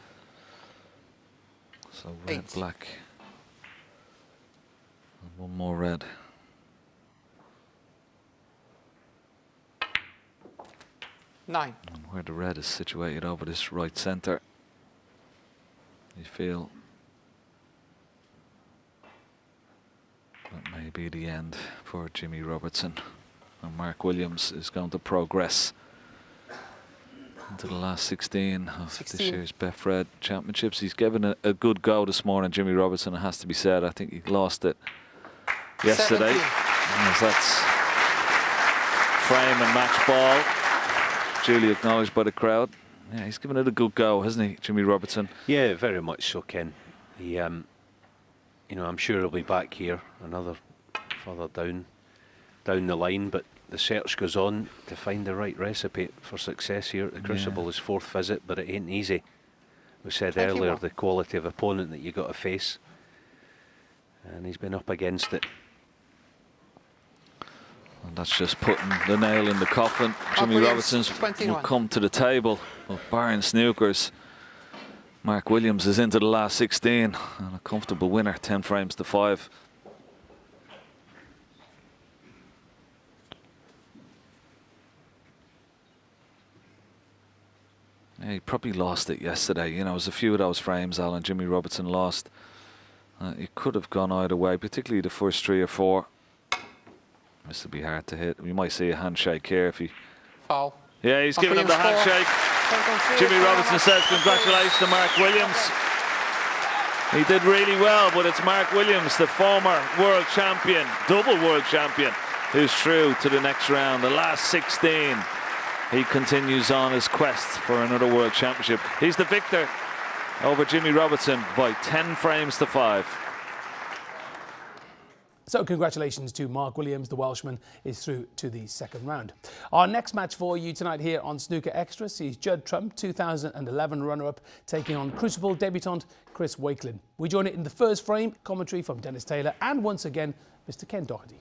So red, 8. black, and one more red. 9. And where the red is situated over this right centre, you feel that may be the end for Jimmy Robertson. And Mark Williams is going to progress into the last 16 of this year's Betfred Championships. He's given a good go this morning, Jimmy Robertson, it has to be said. I think he lost it yesterday. As that's frame and match ball, duly acknowledged by the crowd. Yeah, he's given it a good go, hasn't he, Jimmy Robertson? Yeah, very much so, Ken. He, you know, I'm sure he'll be back here another further down the line, but the search goes on to find the right recipe for success here at the Crucible. His 4th visit, but it ain't easy. We said earlier the quality of opponent that you got to face. and he's been up against it. And that's just putting the nail in the coffin. Jimmy Williams, Robertson will 21. come to the table, but barring snookers, Mark Williams is into the last 16 and a comfortable winner, 10 frames to 5. Yeah, he probably lost it yesterday. You know, it was a few of those frames, Alan, Jimmy Robertson lost. It could have gone either way, particularly the first 3 or 4. This will be hard to hit. We might see a handshake here if he... Foul. Yeah, he's Mark giving him the Williams, handshake. Jimmy Robertson says congratulations to Mark Williams. He did really well, but it's Mark Williams, the former world champion, double world champion, who's through to the next round, the last 16. He continues on his quest for another world championship. He's the victor over Jimmy Robertson by 10 frames to 5. So congratulations to Mark Williams. The Welshman is through to the second round. Our next match for you tonight here on Snooker Extra sees Judd Trump, 2011 runner-up, taking on Crucible debutant Chris Wakelin. We join it in the first frame, commentary from Dennis Taylor and once again Mr. Ken Doherty.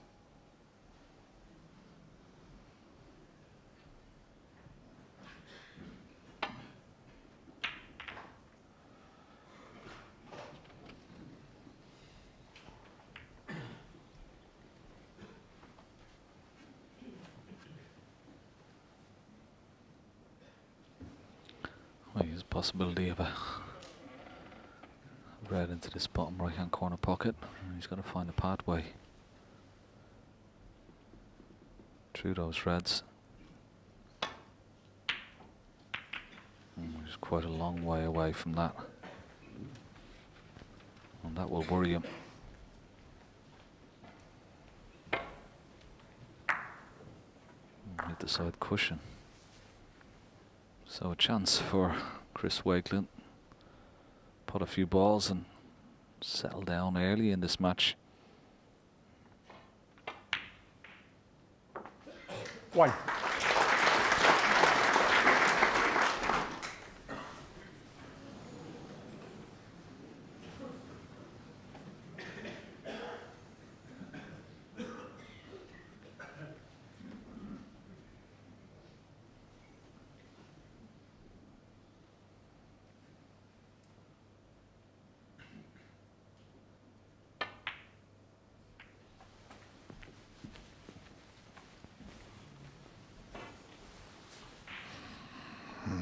There's a possibility of a red into this bottom right hand corner pocket. He's got to find a pathway through those reds. He's quite a long way away from that, and that will worry him. Hit the side cushion. So a chance for Chris Wakelin. Put a few balls and settle down early in this match. 1.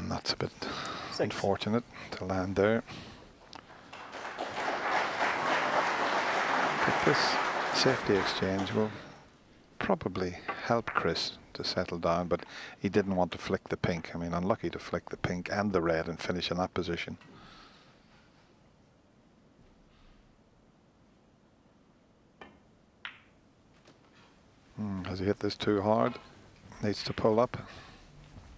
That's a bit unfortunate to land there. But this safety exchange will probably help Chris to settle down, but he didn't want to flick the pink. I mean, unlucky to flick the pink and the red and finish in that position. Has he hit this too hard? Needs to pull up.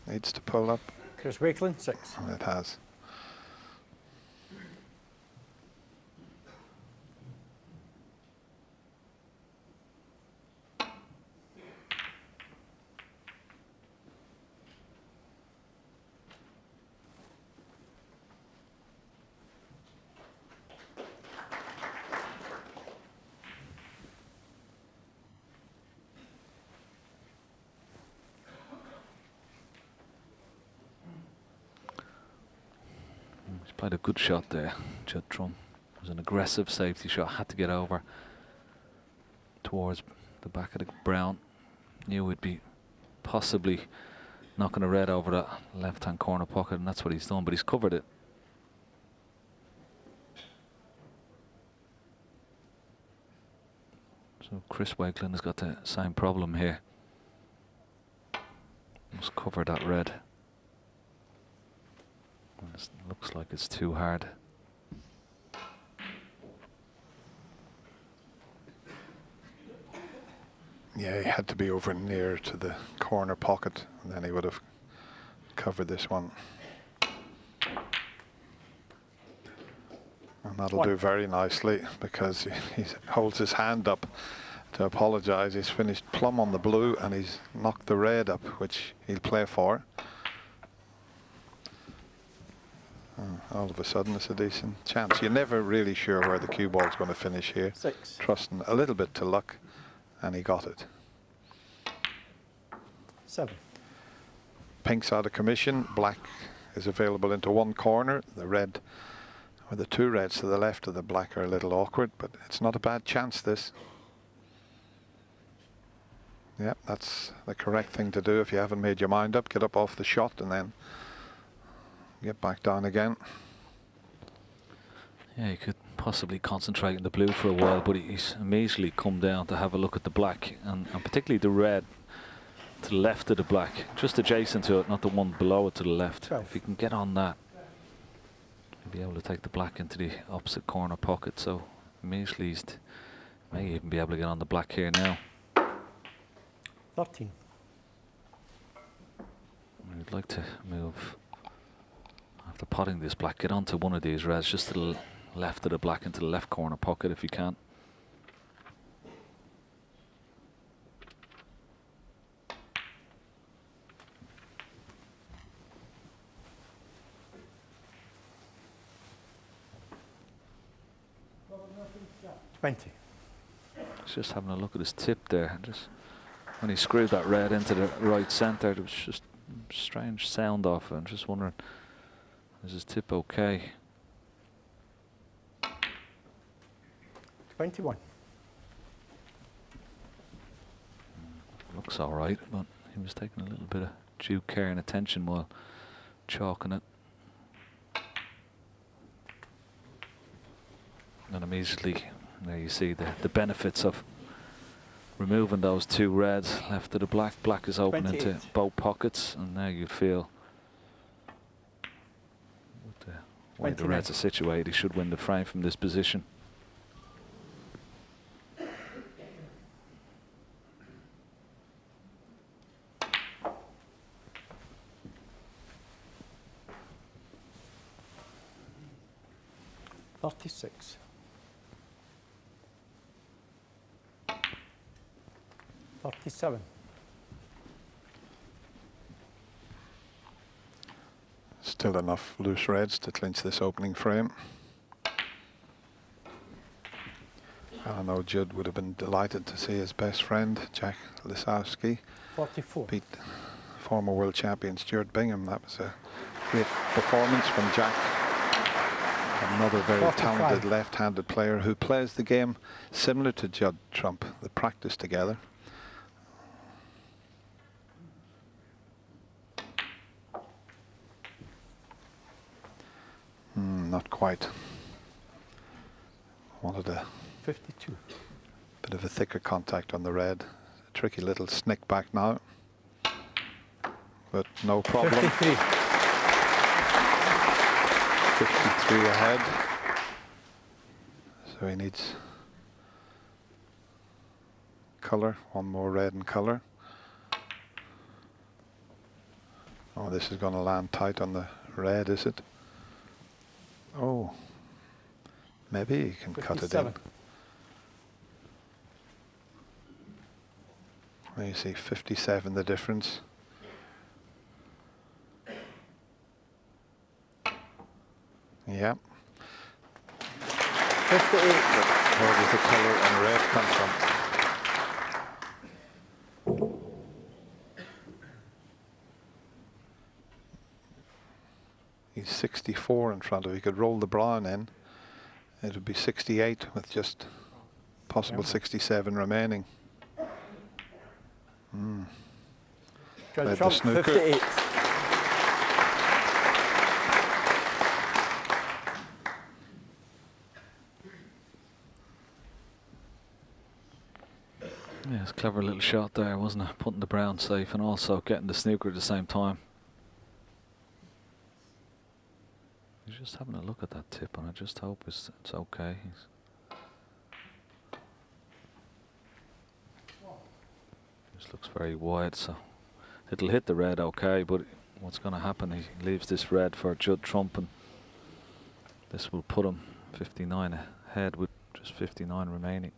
Needs to pull up. Chris Wakelin, 6. And it has. Played a good shot there, Judd Trump. It was an aggressive safety shot, had to get over towards the back of the brown. Knew we'd be possibly knocking a red over that left-hand corner pocket, and that's what he's done, but he's covered it. So Chris Wakelin has got the same problem here. Must cover that red. It looks like it's too hard. Yeah, he had to be over near to the corner pocket, and then he would have covered this one. And that'll do very nicely, because he holds his hand up to apologise. He's finished plumb on the blue and he's knocked the red up, which he'll play for. all of a sudden it's a decent chance. You're never really sure where the cue ball's going to finish here. 6. Trusting a little bit to luck, and he got it. 7. Pink's out of commission. Black is available into one corner. The red, or the two reds to the left of the black, are a little awkward, but it's not a bad chance, this. Yeah, that's the correct thing to do if you haven't made your mind up. Get up off the shot and then get back down again. Yeah, you could possibly concentrate on the blue for a while, but he's immediately come down to have a look at the black, and particularly the red to the left of the black, just adjacent to it, not the one below it to the left. 12. If you can get on that, you'll be able to take the black into the opposite corner pocket. So immediately he's may even be able to get on the black here now. 13. I'd like to move, after potting this black, get onto one of these reds just to the left of the black into the left corner pocket if you can. Twenty. He's just having a look at his tip there, and just when he screwed that red into the right centre, there was just strange sound off it. I'm just wondering, is his tip okay? 21. Looks all right, but he was taking a little bit of due care and attention while chalking it. And immediately, there you see the benefits of removing those two reds left of the black. Black is open 28. into both pockets, and now you feel with the way the 29. reds are situated, he should win the frame from this position. $36. 37. Still enough loose reds to clinch this opening frame. I know Judd would have been delighted to see his best friend, Jack Lisowski, 44. beat former world champion Stuart Bingham. That was a great performance from Jack. Another very 45. talented left-handed player who plays the game similar to Judd Trump. They practice together. Not quite. Wanted a 52. bit of a thicker contact on the red. A tricky little snick back now, but no problem. 53. 53 ahead. So he needs colour, one more red and colour. Oh, this is going to land tight on the red, is it? Oh, maybe you can cut it in. 57. Well, you see 57, the difference. Yeah. 58. Where does the colour and red come from? He's 64 in front of. He could roll the brown in. It would be 68 with just possible 67 remaining. Judge Led the Trump, snooker. 58. Yeah, it's a clever little shot there, wasn't it? Putting the brown safe and also getting the snooker at the same time. He's just having a look at that tip, and I just hope it's okay. This looks very wide, so it'll hit the red okay, but what's going to happen, he leaves this red for Judd Trump, and this will put him 59 ahead with just 59 remaining.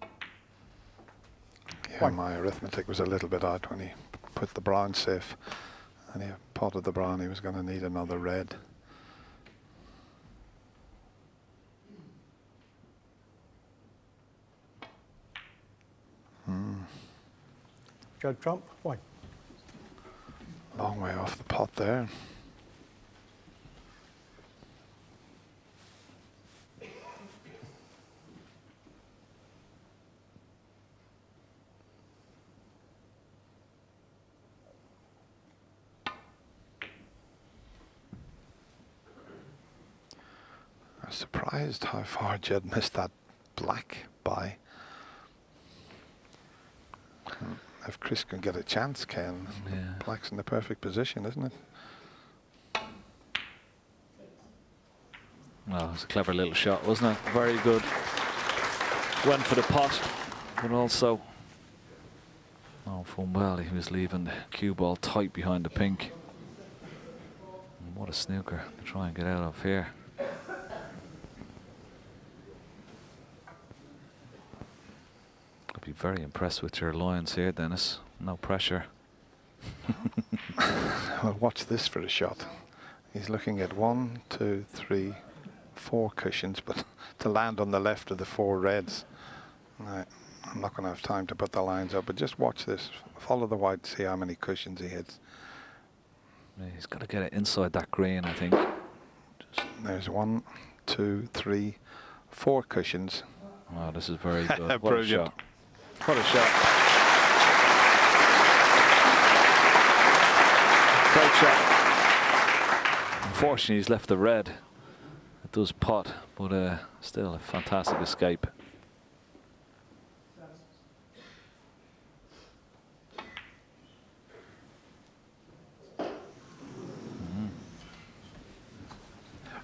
Yeah, my arithmetic was a little bit out when he put the brown safe and he potted the brown. He was going to need another red. Judd Trump, 1. Long way off the pot there. I was surprised how far Judd missed that black by. If Chris can get a chance, Ken, Yeah. black's in the perfect position, isn't it? Well, it was a clever little shot, wasn't it? Very good. Went for the pot, but also, oh, from well, he was leaving the cue ball tight behind the pink. And what a snooker to try and get out of here. I'd be very impressed with your lines here, Dennis. No pressure. Well, watch this for a shot. He's looking at 1, 2, 3, 4 cushions, but to land on the left of the 4 reds. Right. I'm not going to have time to put the lines up, but just watch this. Follow the white, see how many cushions he hits. Yeah, he's got to get it inside that green, I think. There's 1, 2, 3, 4 cushions. Wow, this is very good. What a Brilliant. shot. What a shot. Great shot. Unfortunately, he's left the red. It does pot, but still a fantastic escape.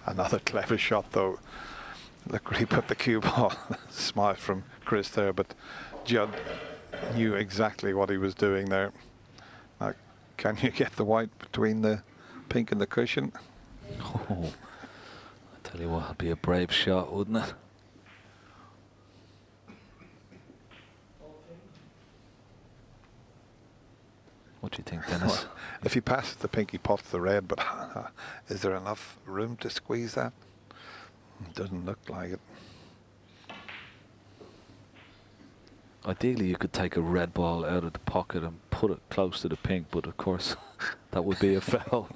Another clever shot, though. Look where he put the cue ball. Smile from Chris there, but Judd knew exactly what he was doing there. Now, can you get the white between the pink and the cushion? Oh, I tell you what, it'd be a brave shot, wouldn't it? What do you think, Dennis? Well, if he passes the pink, he pots the red, but is there enough room to squeeze that? It doesn't look like it. Ideally, you could take a red ball out of the pocket and put it close to the pink, but of course, that would be a foul.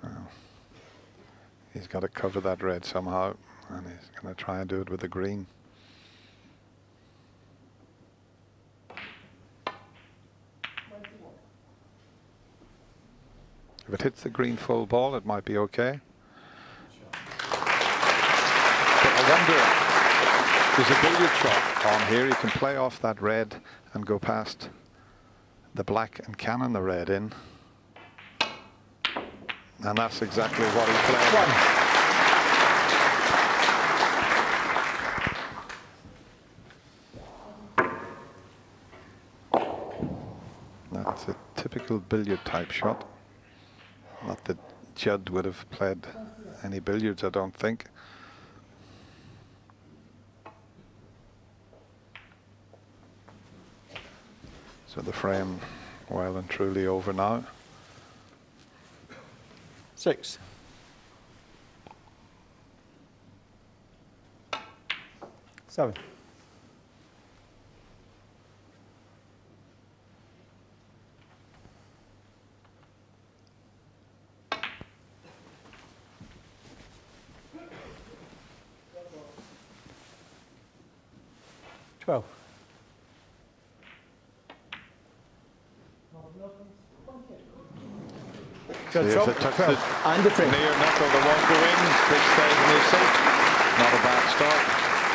Well, he's got to cover that red somehow, and he's going to try and do it with the green. If it hits the green full ball, it might be okay. But I wonder, there's a billiard shot on here. He can play off that red and go past the black and cannon the red in. And that's exactly what he played. That's a typical billiard type shot. Not that Judd would have played any billiards, I don't think. So the frame well and truly over now. 6. 7. Well. See if it touches it And the frame. near knuckle, the won't go in. Chris stays in his seat. Not a bad start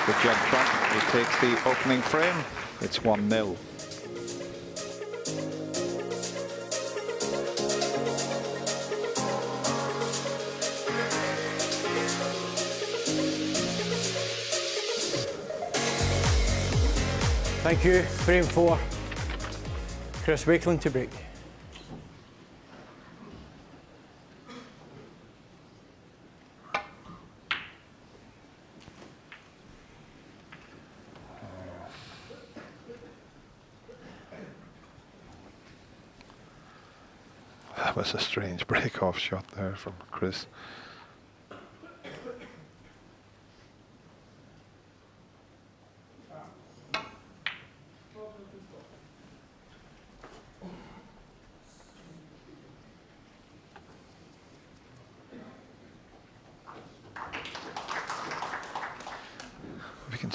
for Judd Trump. He takes the opening frame. It's 1-0. Thank you. Frame 4. Chris Wakelin to break. That was a strange break-off shot there from Chris.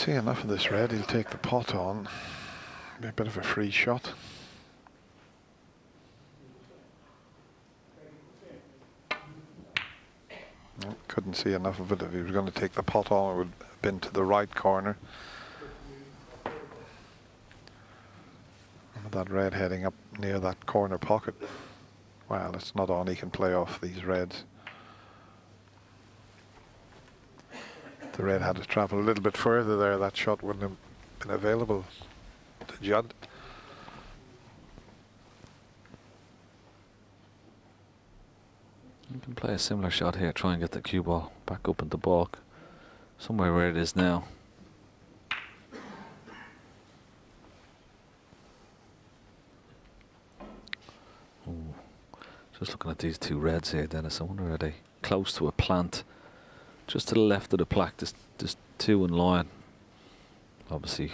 see enough of this red, he'll take the pot on. Be a bit of a free shot. No, couldn't see enough of it. If he was going to take the pot on, it would have been to the right corner. And with that red heading up near that corner pocket, well, it's not on. He can play off these reds. The red had to travel a little bit further there. That shot wouldn't have been available to Judd. You can play a similar shot here, try and get the cue ball back up in the balk, somewhere where it is now. Ooh. Just looking at these two reds here, Dennis, I wonder are they close to a plant? Just to the left of the plaque, there's two in line. Obviously,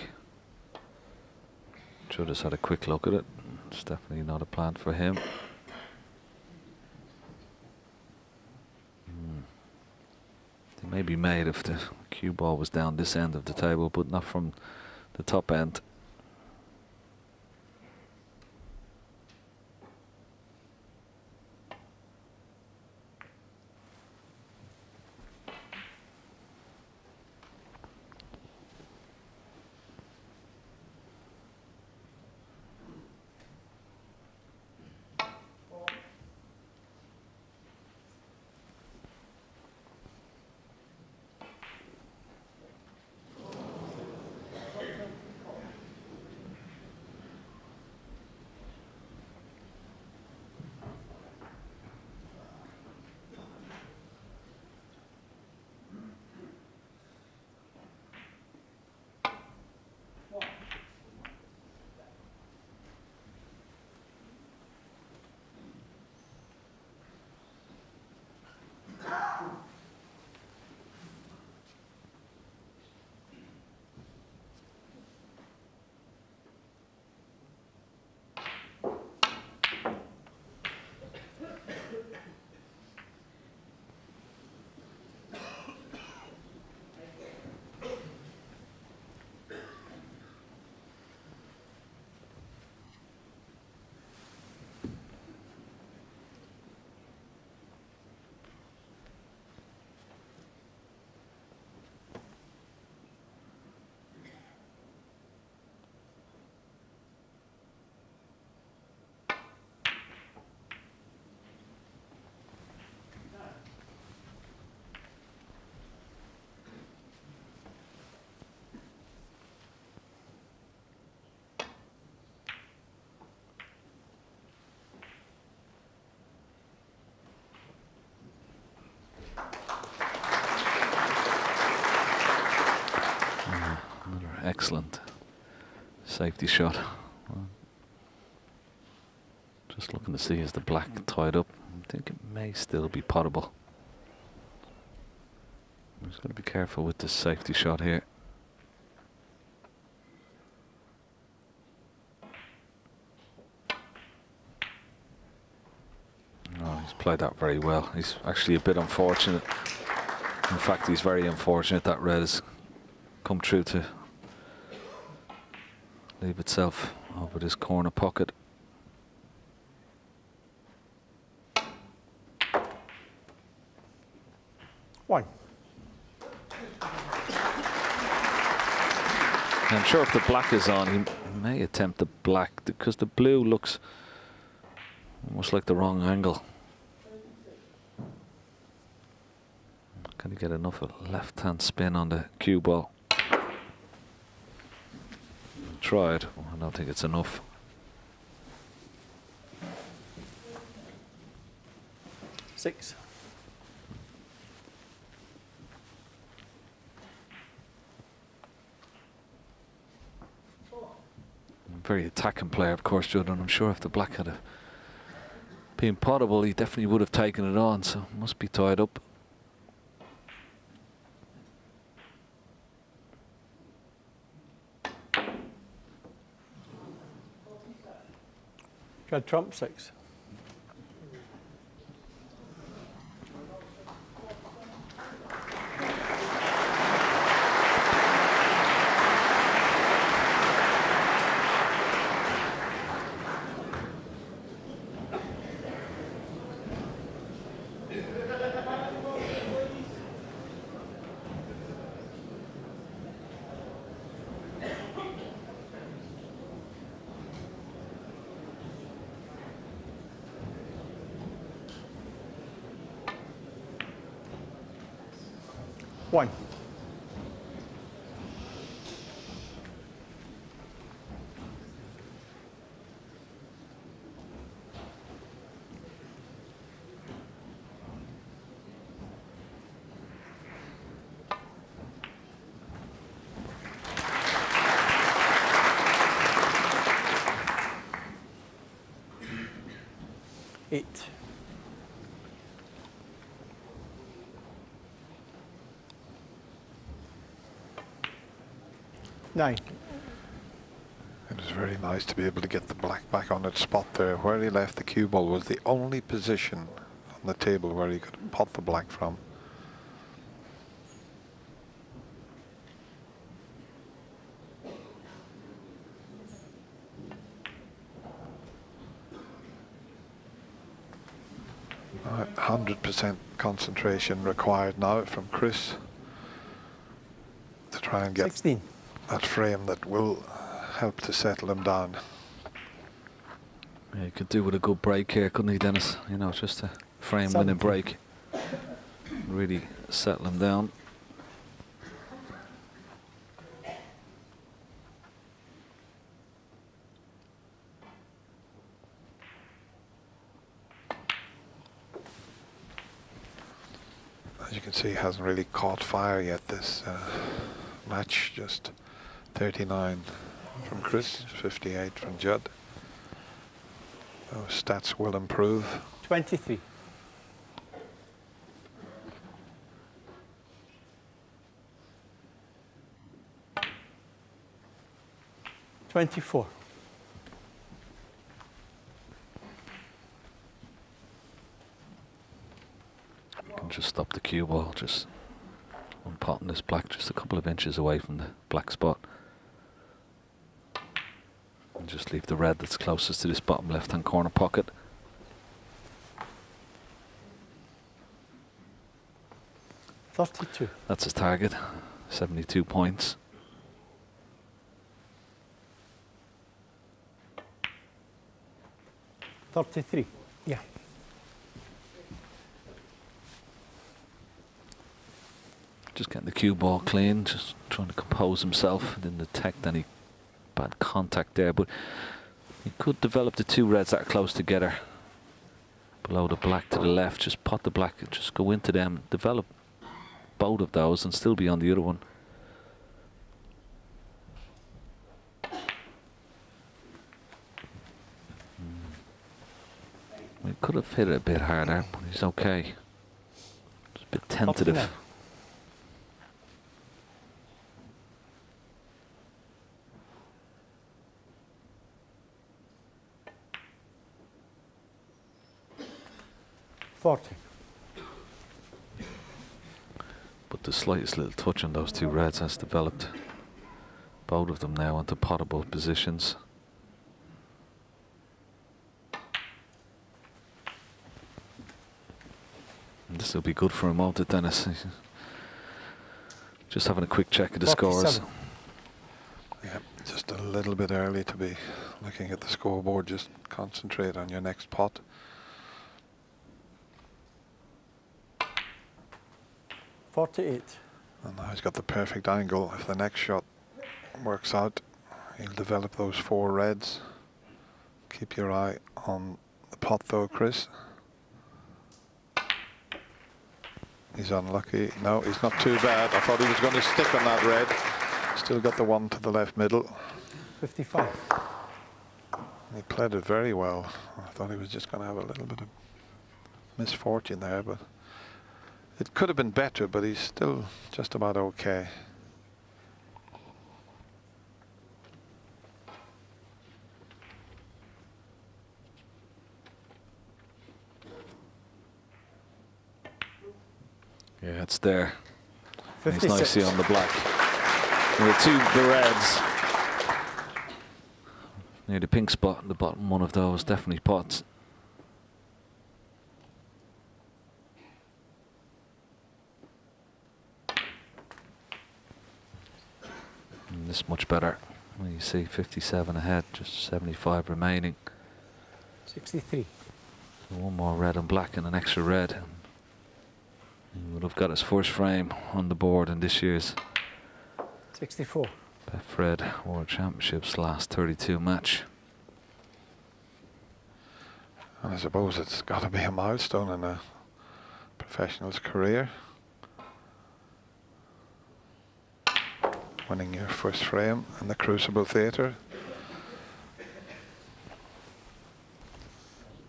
Judd has had a quick look at it. It's definitely not a plant for him. They may be made if the cue ball was down this end of the table, but not from the top end. Excellent safety shot. Just looking to see is the black tied up. I think it may still be potable. I'm just going to be careful with this safety shot here. Oh, he's played that very well. He's actually a bit unfortunate. In fact, he's very unfortunate that red has come through to leave itself over this corner pocket. One. I'm sure if the black is on, he may attempt the black because the blue looks almost like the wrong angle. Can he get enough of left-hand spin on the cue ball? Tried. I don't think it's enough. Six. Very attacking player, of course, Judd, and I'm sure if the black had been potable, he definitely would have taken it on, so it must be tied up. Got trump six. 1. Eight. 9. It was very nice to be able to get the black back on its spot there. Where he left the cue ball was the only position on the table where he could pot the black from. Right, 100% concentration required now from Chris to try and get 16. that frame that will help to settle him down. Yeah, he could do with a good break here, couldn't he, Dennis? You know, just a frame winning 17. break. Really settle him down. As you can see, hasn't really caught fire yet, this match. Just 39 from Chris, 58 from Judd. Those stats will improve. 23. 24. Can just stop the cue ball, just unpotting this black just a couple of inches away from the black spot. And just leave the red that's closest to this bottom left-hand corner pocket. $32. That's his target, 72 points. $33. Yeah. Just getting the cue ball clean, just trying to compose himself. Didn't detect any bad contact there, but he could develop the two reds that close together. Below the black to the left, just pot the black, just go into them, develop both of those and still be on the other one. He could have hit it a bit harder, but he's okay. Just a bit tentative. 49. $40. But the slightest little touch on those two reds has developed both of them now into potable positions. And this will be good for him, won't it, Dennis? Just having a quick check of the scores. 47. Yeah, just a little bit early to be looking at the scoreboard. Just concentrate on your next pot. $48. And now he's got the perfect angle. If the next shot works out, he'll develop those four reds. Keep your eye on the pot though, Chris. He's unlucky. No, he's not too bad. I thought he was going to stick on that red. Still got the one to the left middle. 55. He played it very well. I thought he was just going to have a little bit of misfortune there, but it could have been better, but he's still just about okay. Yeah, it's there. And he's 56. nicely on the black. And the reds near the pink spot at the bottom, one of those definitely pots. And this much better. Well, you see 57 ahead, just 75 remaining. 63. So one more red and black and an extra red. He would have got his first frame on the board in this year's 64. Betfred World Championships last 32 match. And I suppose it's got to be a milestone in a professional's career. Winning your first frame in the Crucible Theatre.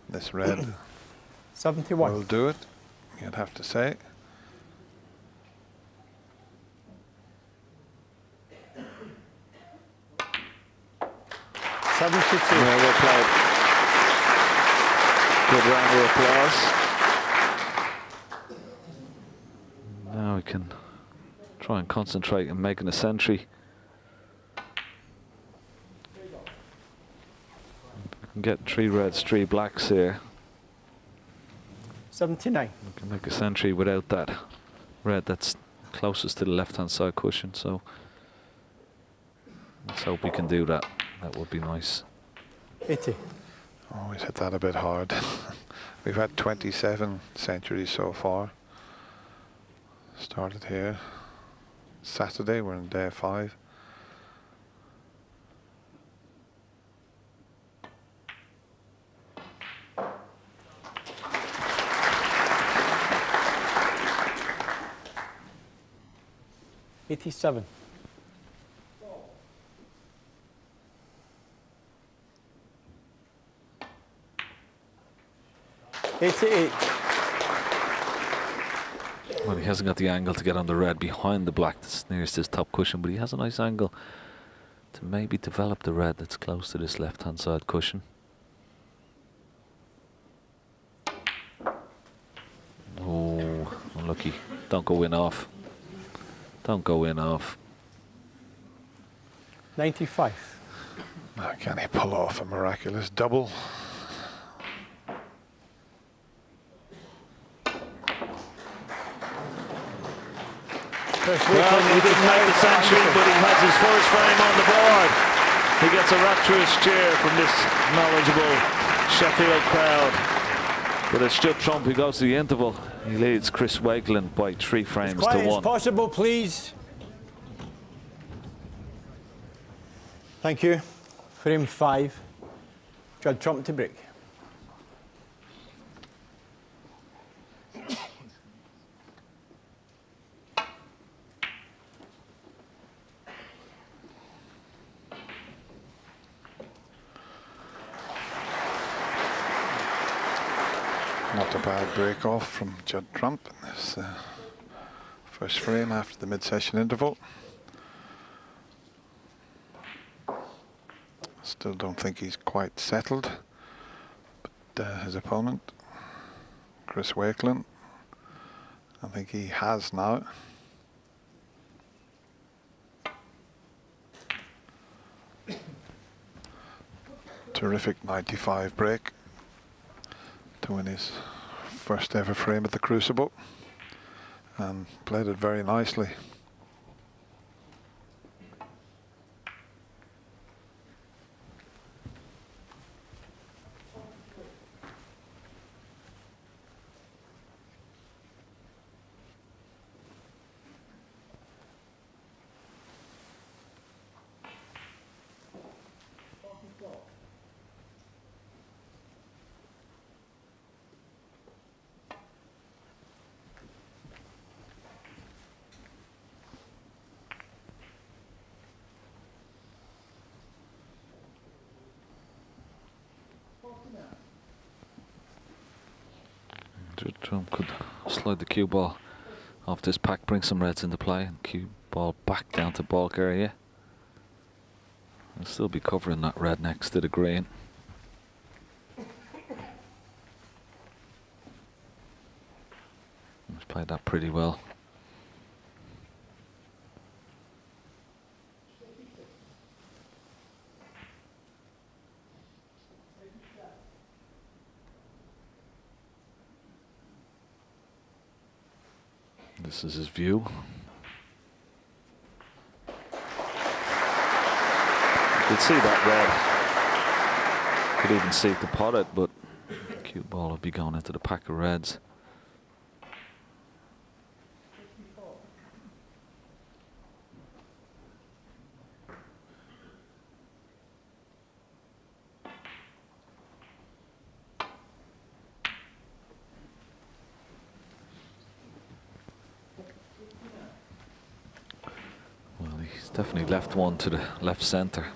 This red 71. will do it, you'd have to say. Yeah, well played. Good round of applause. Now we can try and concentrate on making a century. We can get 3 reds, 3 blacks here. 79. We can make a century without that red that's closest to the left-hand side cushion. So let's hope we can do that. That would be nice. 80. Always hit that a bit hard. We've had 27 centuries so far. Started here Saturday, we're in day 5. '87. '88. Well, he hasn't got the angle to get on the red behind the black that's nearest his top cushion, but he has a nice angle to maybe develop the red that's close to this left-hand side cushion. Oh, unlucky. Don't go in off. Don't go in off. 95. Now can he pull off a miraculous double? Chris Well, Wakelin, he didn't make the 85. century, but he has his first frame on the board. He gets a rapturous cheer from this knowledgeable Sheffield crowd. But it's Judd Trump who goes to the interval. He leads Chris Wakelin by 3 frames As quiet to as 1. possible, please. Thank you. Frame 5. Judd Trump to break. Not a bad break off from Judd Trump in this first frame after the mid-session interval. Still don't think he's quite settled, but his opponent, Chris Wakelin, I think he has now. Terrific 95 break to win his first ever frame at the Crucible, and played it very nicely. Judd Trump could slide the cue ball off this pack, bring some reds into play, and cue ball back down to bulk area. He'll still be covering that red next to the green. He's played that pretty well. This is his view. You could see that red. Could even see to pot it, but cue ball would be going into the pack of reds. Definitely left one to the left centre.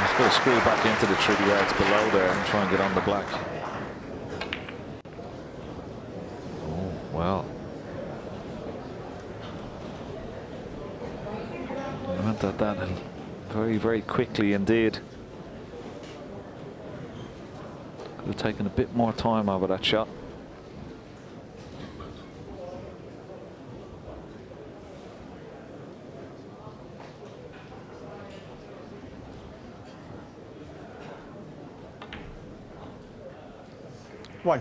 He's going to screw back into the 30 yards below there and try and get on the black. Oh, well. I went at that very, very quickly indeed. Could have taken a bit more time over that shot. One.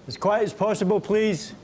As quiet as possible, please.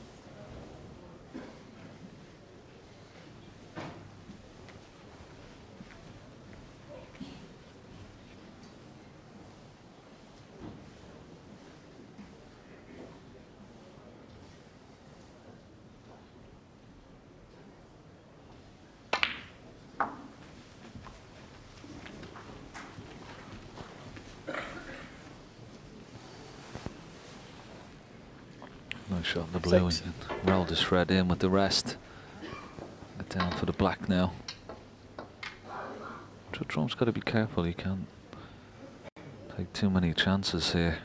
Nice shot in the blue. And roll this red in with the rest. Get down for the black now. Trump's got to be careful. He can't take too many chances here.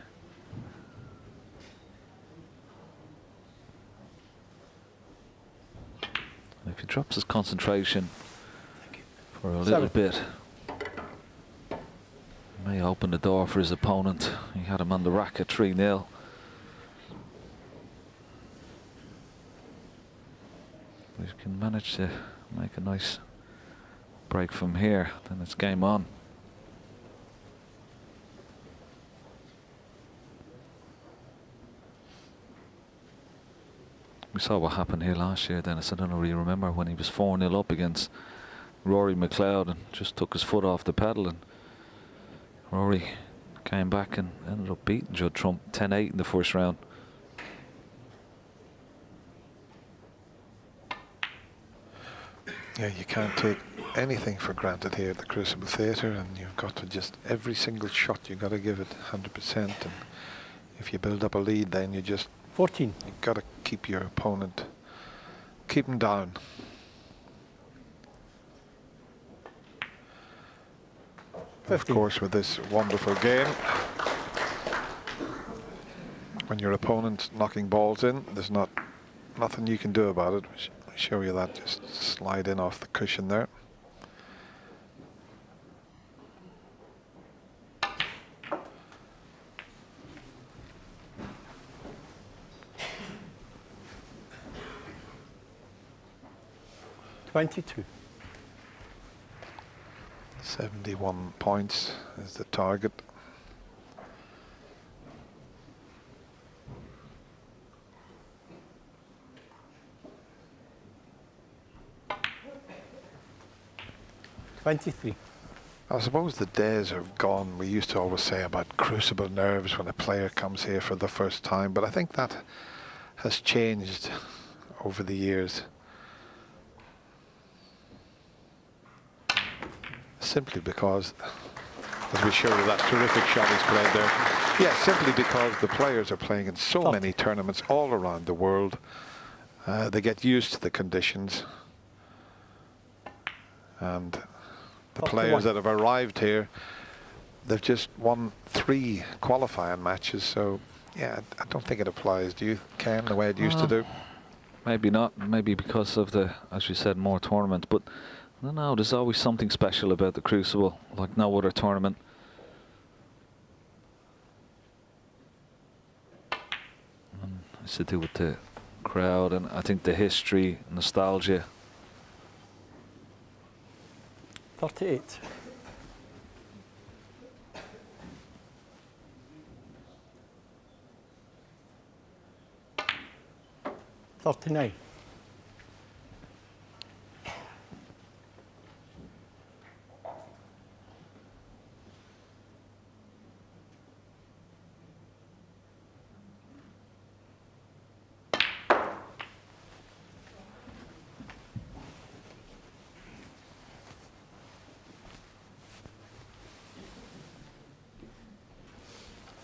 And if he drops his concentration for a little bit, it may open the door for his opponent. He had him on the rack at 3-0. If he can manage to make a nice break from here, then it's game on. We saw what happened here last year, Dennis. I don't know if you remember when he was 4-0 up against Rory McLeod and just took his foot off the pedal, and Rory came back and ended up beating Judd Trump 10-8 in the first round. Yeah, you can't take anything for granted here at the Crucible Theatre, and you've got to just, every single shot you've got to give it 100%, and if you build up a lead, then you just 14. You've got to keep your opponent, keep him down. Of course, with this wonderful game, when your opponent's knocking balls in, there's nothing you can do about it. I'll show you that. Just slide in off the cushion there. $22. 71 points is the target. $23. I suppose the days are gone. We used to always say about crucible nerves when a player comes here for the first time, but I think that has changed over the years. Simply because, as we showed you that terrific shot he's played there, yeah, simply because the players are playing in so many tournaments all around the world. They get used to the conditions, and the players that have arrived here, they've just won 3 qualifying matches. So yeah, I don't think it applies. Do you, Ken, the way it used to do? Maybe not. Maybe because of the, as you said, more tournaments. But I don't know, there's always something special about the Crucible, like no other tournament. And it's to do with the crowd, and I think the history, nostalgia. 38. $39.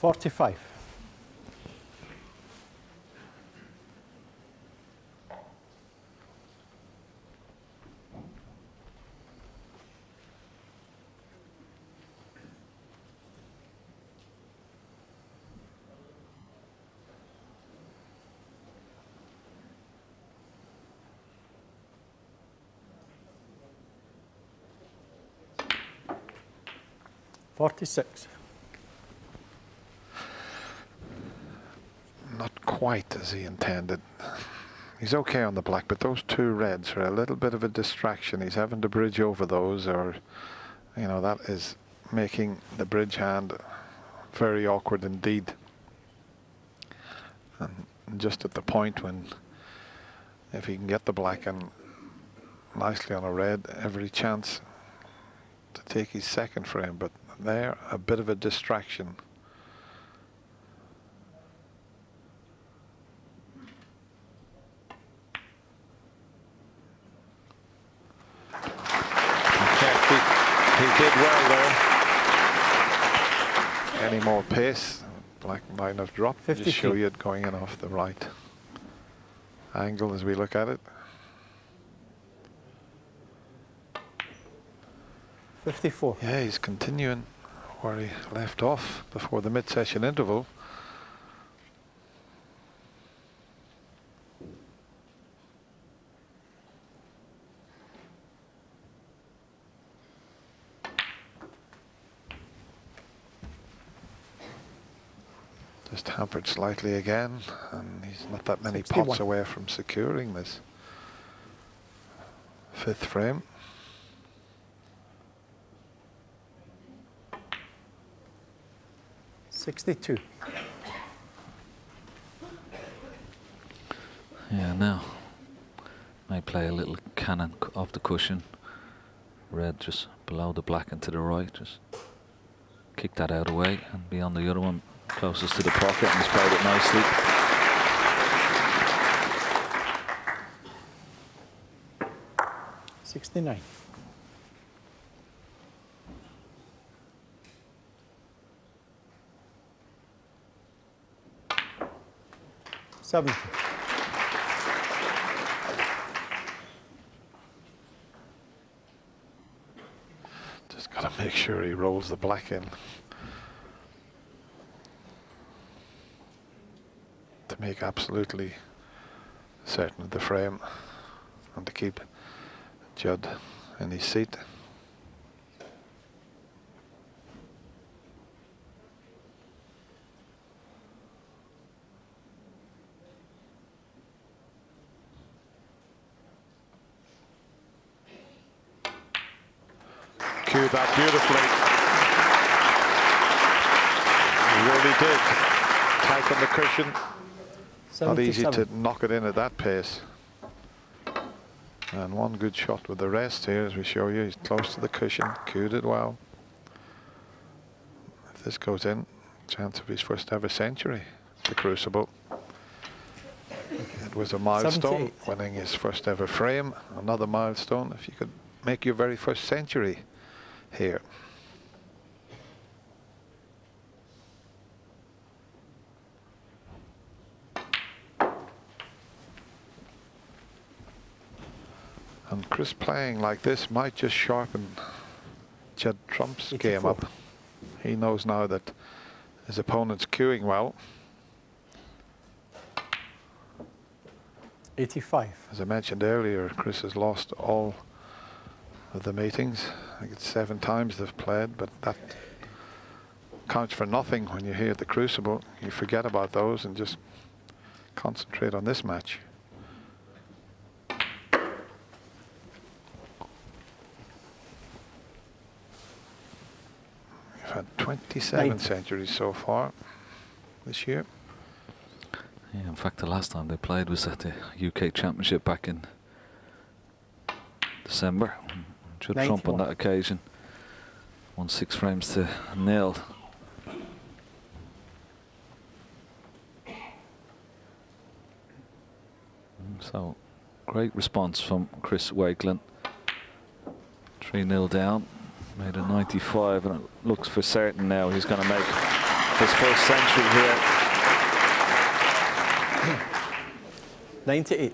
45. $46. Not quite as he intended. He's okay on the black, but those two reds are a little bit of a distraction. He's having to bridge over those, or, you know, that is making the bridge hand very awkward indeed. And just at the point when, if he can get the black and nicely on a red, every chance to take his second frame, but there, a bit of a distraction. He did well there. Any more pace, black might have dropped. Just show you it going in off the right angle as we look at it. 54. Yeah, he's continuing where he left off before the mid-session interval. Just hampered slightly again, and he's not that many 61. pots away from securing this fifth frame. $62. Yeah, now may play a little cannon off the cushion. Red just below the black and to the right. Just kick that out of the way and be on the other one closest to the pocket, and he's played it nicely. $69. $70. Just got to make sure he rolls the black in to make absolutely certain of the frame and to keep Judd in his seat. Cued that beautifully. He really did. Tight on the cushion. 77. Not easy to knock it in at that pace. And one good shot with the rest here, as we show you. He's close to the cushion, cued it well. If this goes in, chance of his first ever century, the Crucible. It was a milestone, 78. winning his first ever frame. Another milestone if you could make your very first century here. And Chris playing like this might just sharpen Judd Trump's 84. game up. He knows now that his opponent's queuing well. 85. As I mentioned earlier, Chris has lost all of the meetings. I think it's 7 times they've played, but that counts for nothing when you're here at the Crucible. You forget about those and just concentrate on this match. We've had 27 90. centuries so far this year. Yeah, in fact, the last time they played was at the UK Championship back in December. Judd Trump on 91. that occasion won 6 frames to 0. So, great response from Chris Wakelin. 3-0 down, made a 95, and it looks for certain now he's going to make his first century here. 98.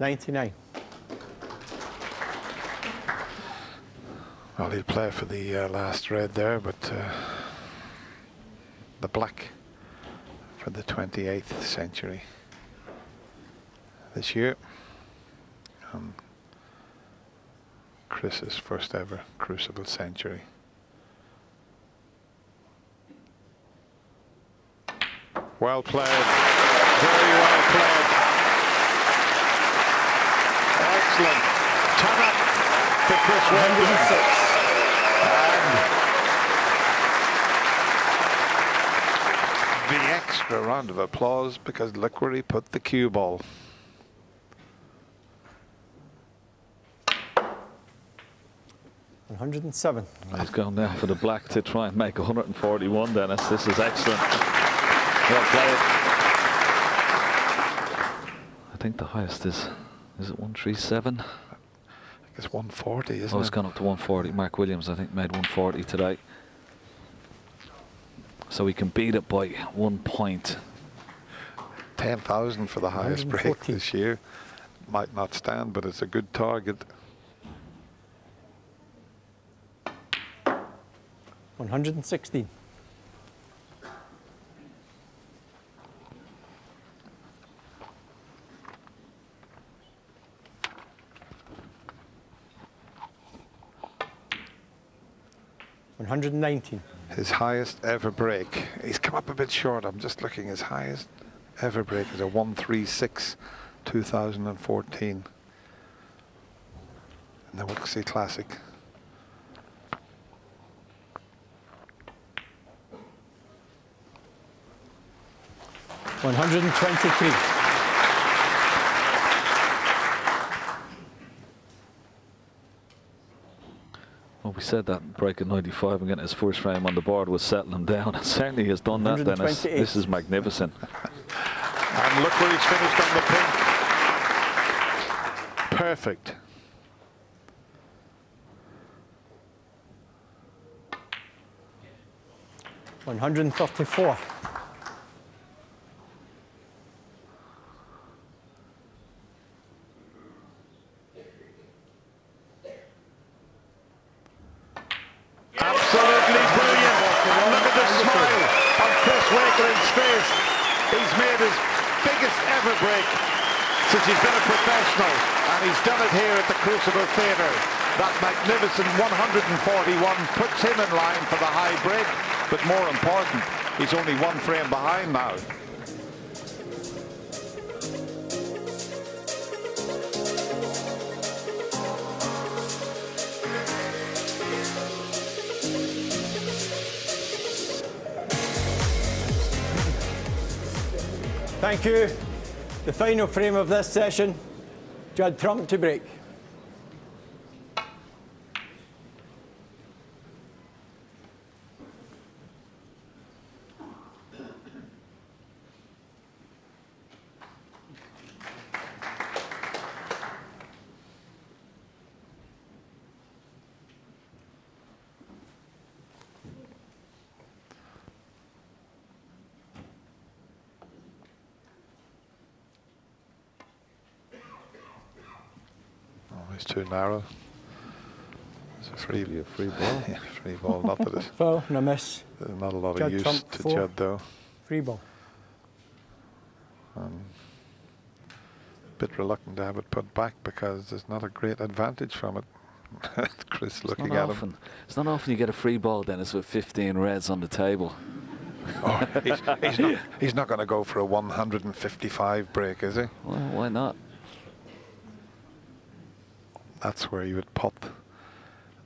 $99. Well, he'll play for the last red there, but the black for the 28th century this year. Chris's first ever Crucible century. Well played, very well played. Excellent. Turn up to Chris Wakelin. And the extra round of applause because look where he put the cue ball. $107. He's going down for the black to try and make 141, Dennis. This is excellent. Well played. I think the highest is it 137? I think it's 140, isn't it? Oh, it's gone up to 140. Mark Williams, I think, made 140 today. So he can beat it by 1 point. 10,000 for the highest break 140. this year. Might not stand, but it's a good target. 116. $119. His highest ever break. He's come up a bit short. I'm just looking. His highest ever break is a 136, 2014. In the Wixie Classic. $123. Well, we said that break at 95 and getting his first frame on the board was settling him down. And certainly has done that, Dennis. 128. This is magnificent. And look where he's finished on the pink. Perfect. $134. Absolutely brilliant. And look at the smile on Chris Wakelin's face. He's made his biggest ever break since he's been a professional, and he's done it here at the Crucible Theatre. That magnificent 141 puts him in line for the high break, but more important, he's only 1 frame behind now. Thank you. The final frame of this session, Judd Trump to break. It's too narrow. It's a free ball. Yeah, free ball. Not that it's Foul and a miss. there's not a lot Judd of use Trump to 4. Judd though. Free ball. Bit reluctant to have it put back because there's not a great advantage from it. Chris looking at him. It's not often you get a free ball, Dennis, with 15 reds on the table. Oh, he's not going to go for a 155 break, is he? Well, why not? That's where you would pot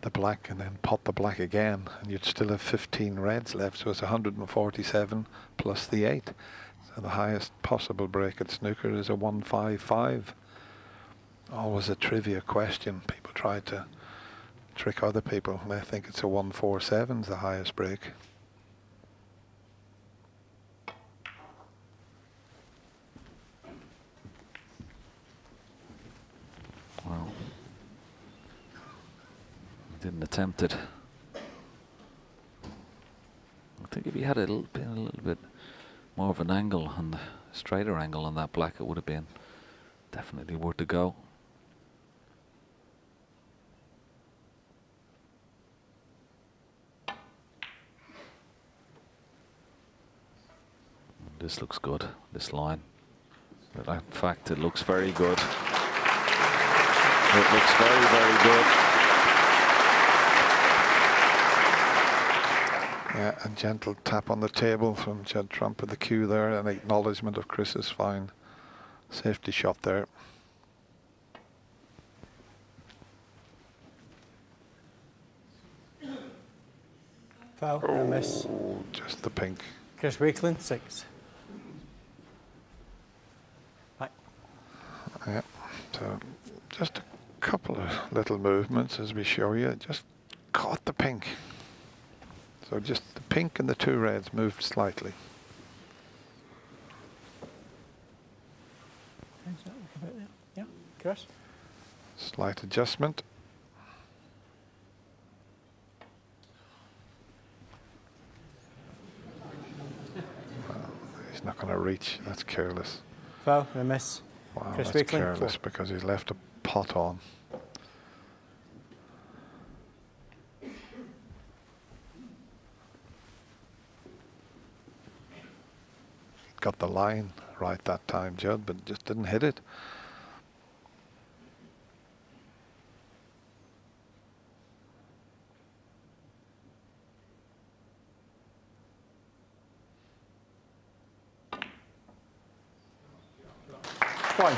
the black and then pot the black again, and you'd still have 15 reds left, so it's 147 plus the 8. So the highest possible break at snooker is a 155. Always a trivia question. People try to trick other people. They think it's a 147 is the highest break. Didn't attempt it. I think if he had been a little bit more of an angle, and straighter angle on that black, it would have been definitely worth a go. And this looks good, this line. But in fact, it looks very good. It looks very, very good. Yeah, a gentle tap on the table from Judd Trump with the cue there, an acknowledgement of Chris's fine safety shot there. Foul, and a miss. Oh, just the pink. Chris Wakelin, 6. Back. Yeah, so just a couple of little movements as we show you. Just caught the pink. So just the pink and the two reds moved slightly. Yeah, Chris. Slight adjustment. Well, he's not going to reach. That's careless. Foul, and a miss. Wow, Chris that's Wakelin, careless 4. because he's left a pot on. Got the line right that time, Judd, but just didn't hit it. Fine.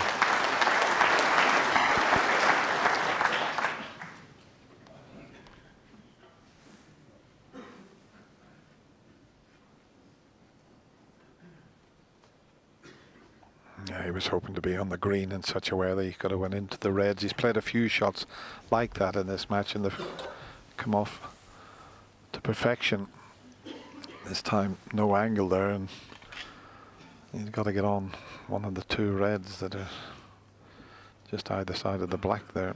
Yeah, he was hoping to be on the green in such a way that he could have went into the reds. He's played a few shots like that in this match and they've come off to perfection. This time, no angle there, and he's got to get on one of the two reds that are just either side of the black there.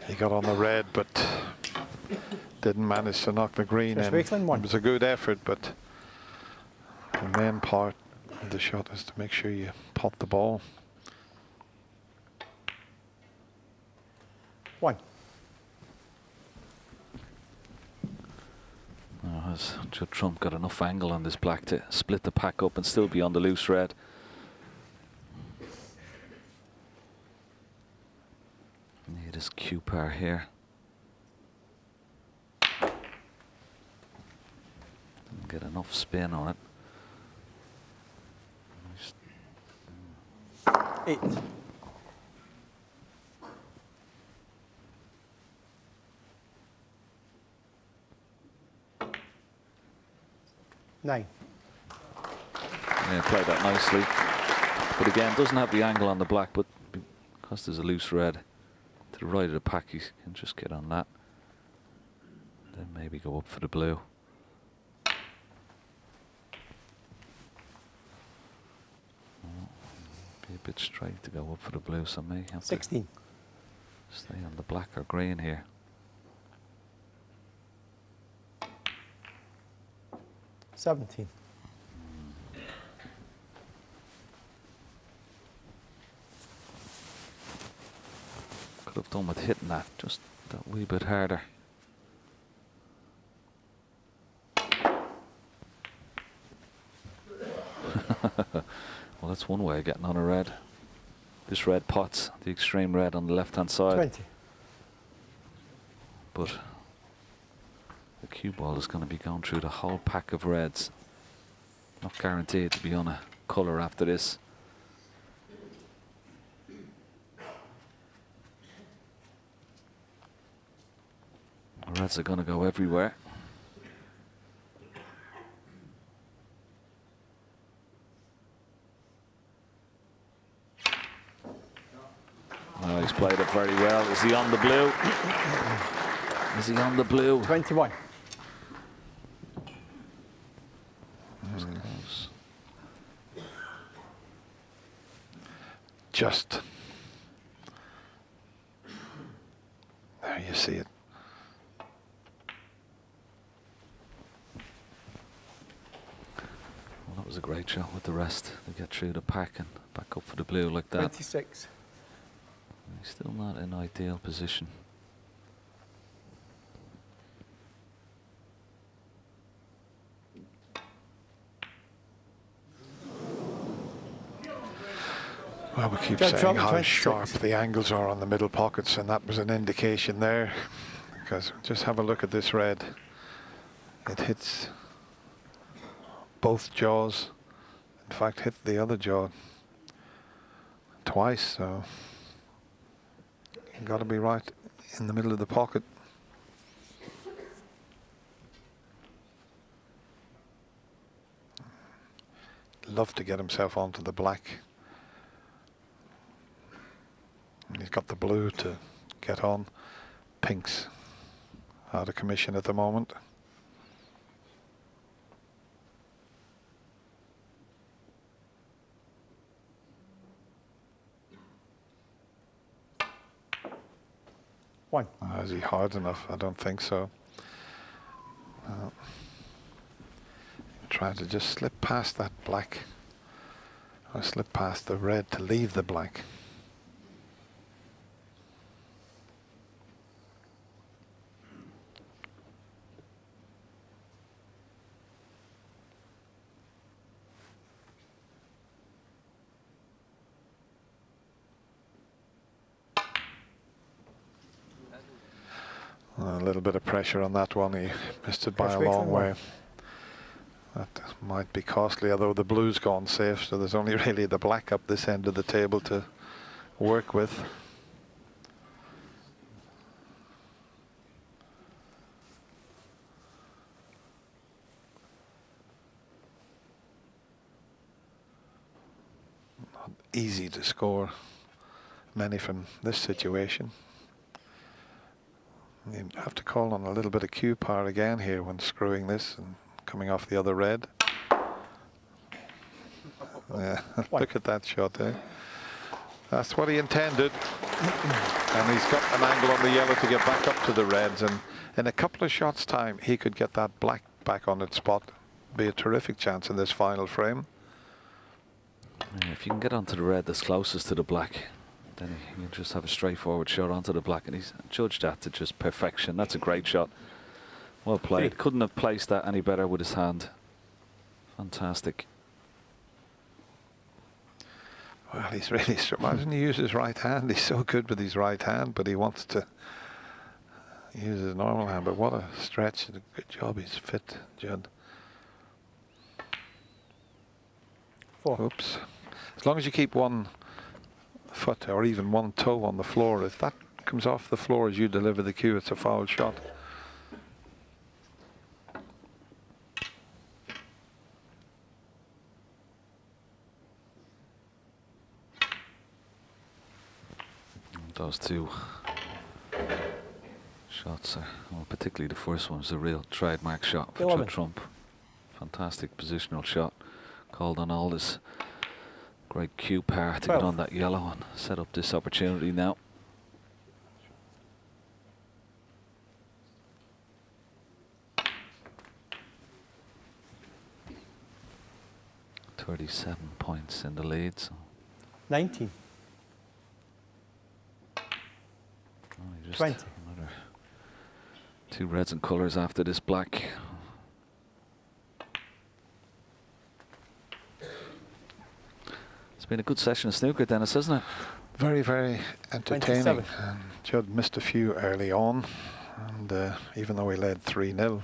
He got on the red, but didn't manage to knock the green in. Wakelin, 1. It was a good effort, but the main part of the shot is to make sure you pot the ball. 1. Has Judd Trump got enough angle on this black to split the pack up and still be on the loose red? Need his cue par here. Didn't get enough spin on it. 8. Nine. Yeah, played that nicely. But again, doesn't have the angle on the black, but because there's a loose red to the right of the pack, you can just get on that. Then maybe go up for the blue. Be a bit straight to go up for the blue, so may have 16. to stay on the black or green here. 17. Could have done with hitting that just that wee bit harder. Well, that's one way of getting on a red. This red pots, the extreme red on the left-hand side. 20. But the cue ball is going to be going through the whole pack of reds. Not guaranteed to be on a colour after this. The reds are going to go everywhere. he's played it very well. Is he on the blue? Is he on the blue? 21. Close. Just. There you see it. Well, that was a great shot with the rest to get through the pack and back up for the blue like that. 26. He's still not in ideal position. Well, we keep Judge saying Trump, how 26. sharp the angles are on the middle pockets, and that was an indication there. Because just have a look at this red. It hits both jaws. In fact, hit the other jaw twice. So you've got to be right in the middle of the pocket. Love to get himself onto the black. And he's got the blue to get on. Pink's out of commission at the moment. One. Is he hard enough? I don't think so. Trying to just slip past that black, or slip past the red to leave the black. A little bit of pressure on that one. He missed it by a long way. That might be costly, although the blue's gone safe, so there's only really the black up this end of the table to work with. Not easy to score many from this situation. You have to call on a little bit of cue power again here when screwing this and coming off the other red. Yeah, look at that shot there. That's what he intended. And he's got an angle on the yellow to get back up to the reds. And in a couple of shots' time, he could get that black back on its spot. Be a terrific chance in this final frame. Yeah, if you can get onto the red that's closest to the black, then you just have a straightforward shot onto the black, and he's judged that to just perfection. That's a great shot. Well played. Couldn't have placed that any better with his hand. Fantastic. Well, he's really strong. Why doesn't he use his right hand? He's so good with his right hand, but he wants to use his normal hand. But what a stretch. Good job he's fit, Judd. 4. Oops. As long as you keep one foot or even one toe on the floor, if that comes off the floor as you deliver the cue, it's a foul shot. Those two shots, well, particularly the first one, was a real trademark shot for Judd Trump. Fantastic positional shot. Called on all this great cue power to get on that yellow and set up this opportunity now. $37 points in the lead. So 19. 20. Another 2 reds and colours after this black. It's been a good session of snooker, Dennis, hasn't it? Very, very entertaining. 27. Judd missed a few early on, and even though he led 3-0,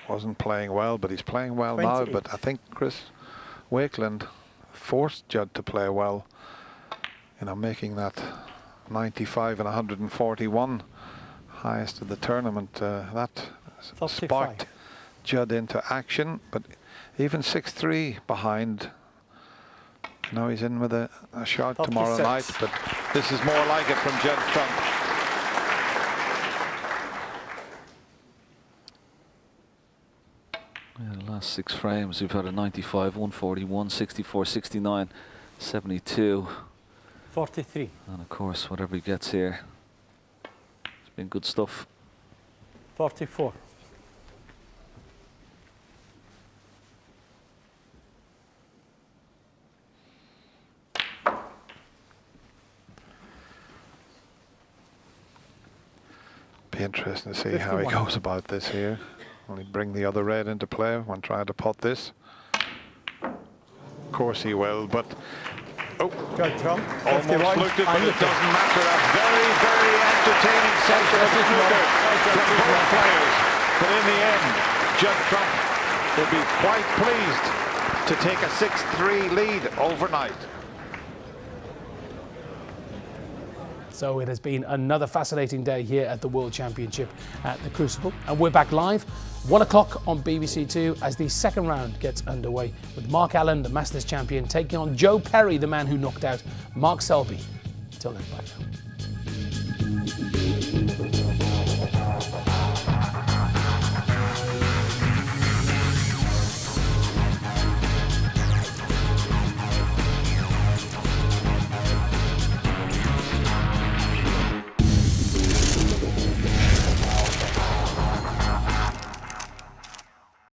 wasn't playing well, but he's playing well 28. now. But I think Chris Wakelin forced Judd to play well, you know, making that 95 and 141 highest of the tournament. That 35. sparked Judd into action, but even 6-3 behind. Now he's in with a shot tomorrow 36. night, but This is more like it from Judd Trump. Yeah, the last 6 frames, we've had a 95, 141, 64, 69, 72. 43. And of course, whatever he gets here, it's been good stuff. 44. Be interesting to see how he 51. goes about this here. Will he bring the other red into play when trying to pot this? Of course he will, but Judd Trump, almost 51. looked it, but And it the doesn't matter. A very, very entertaining session of snooker from both players. But in the end, Judd Trump will be quite pleased to take a 6-3 lead overnight. So it has been another fascinating day here at the World Championship at the Crucible. And we're back live, 1 o'clock on BBC Two as the second round gets underway with Mark Allen, the Masters champion, taking on Joe Perry, the man who knocked out Mark Selby. Till then, bye now.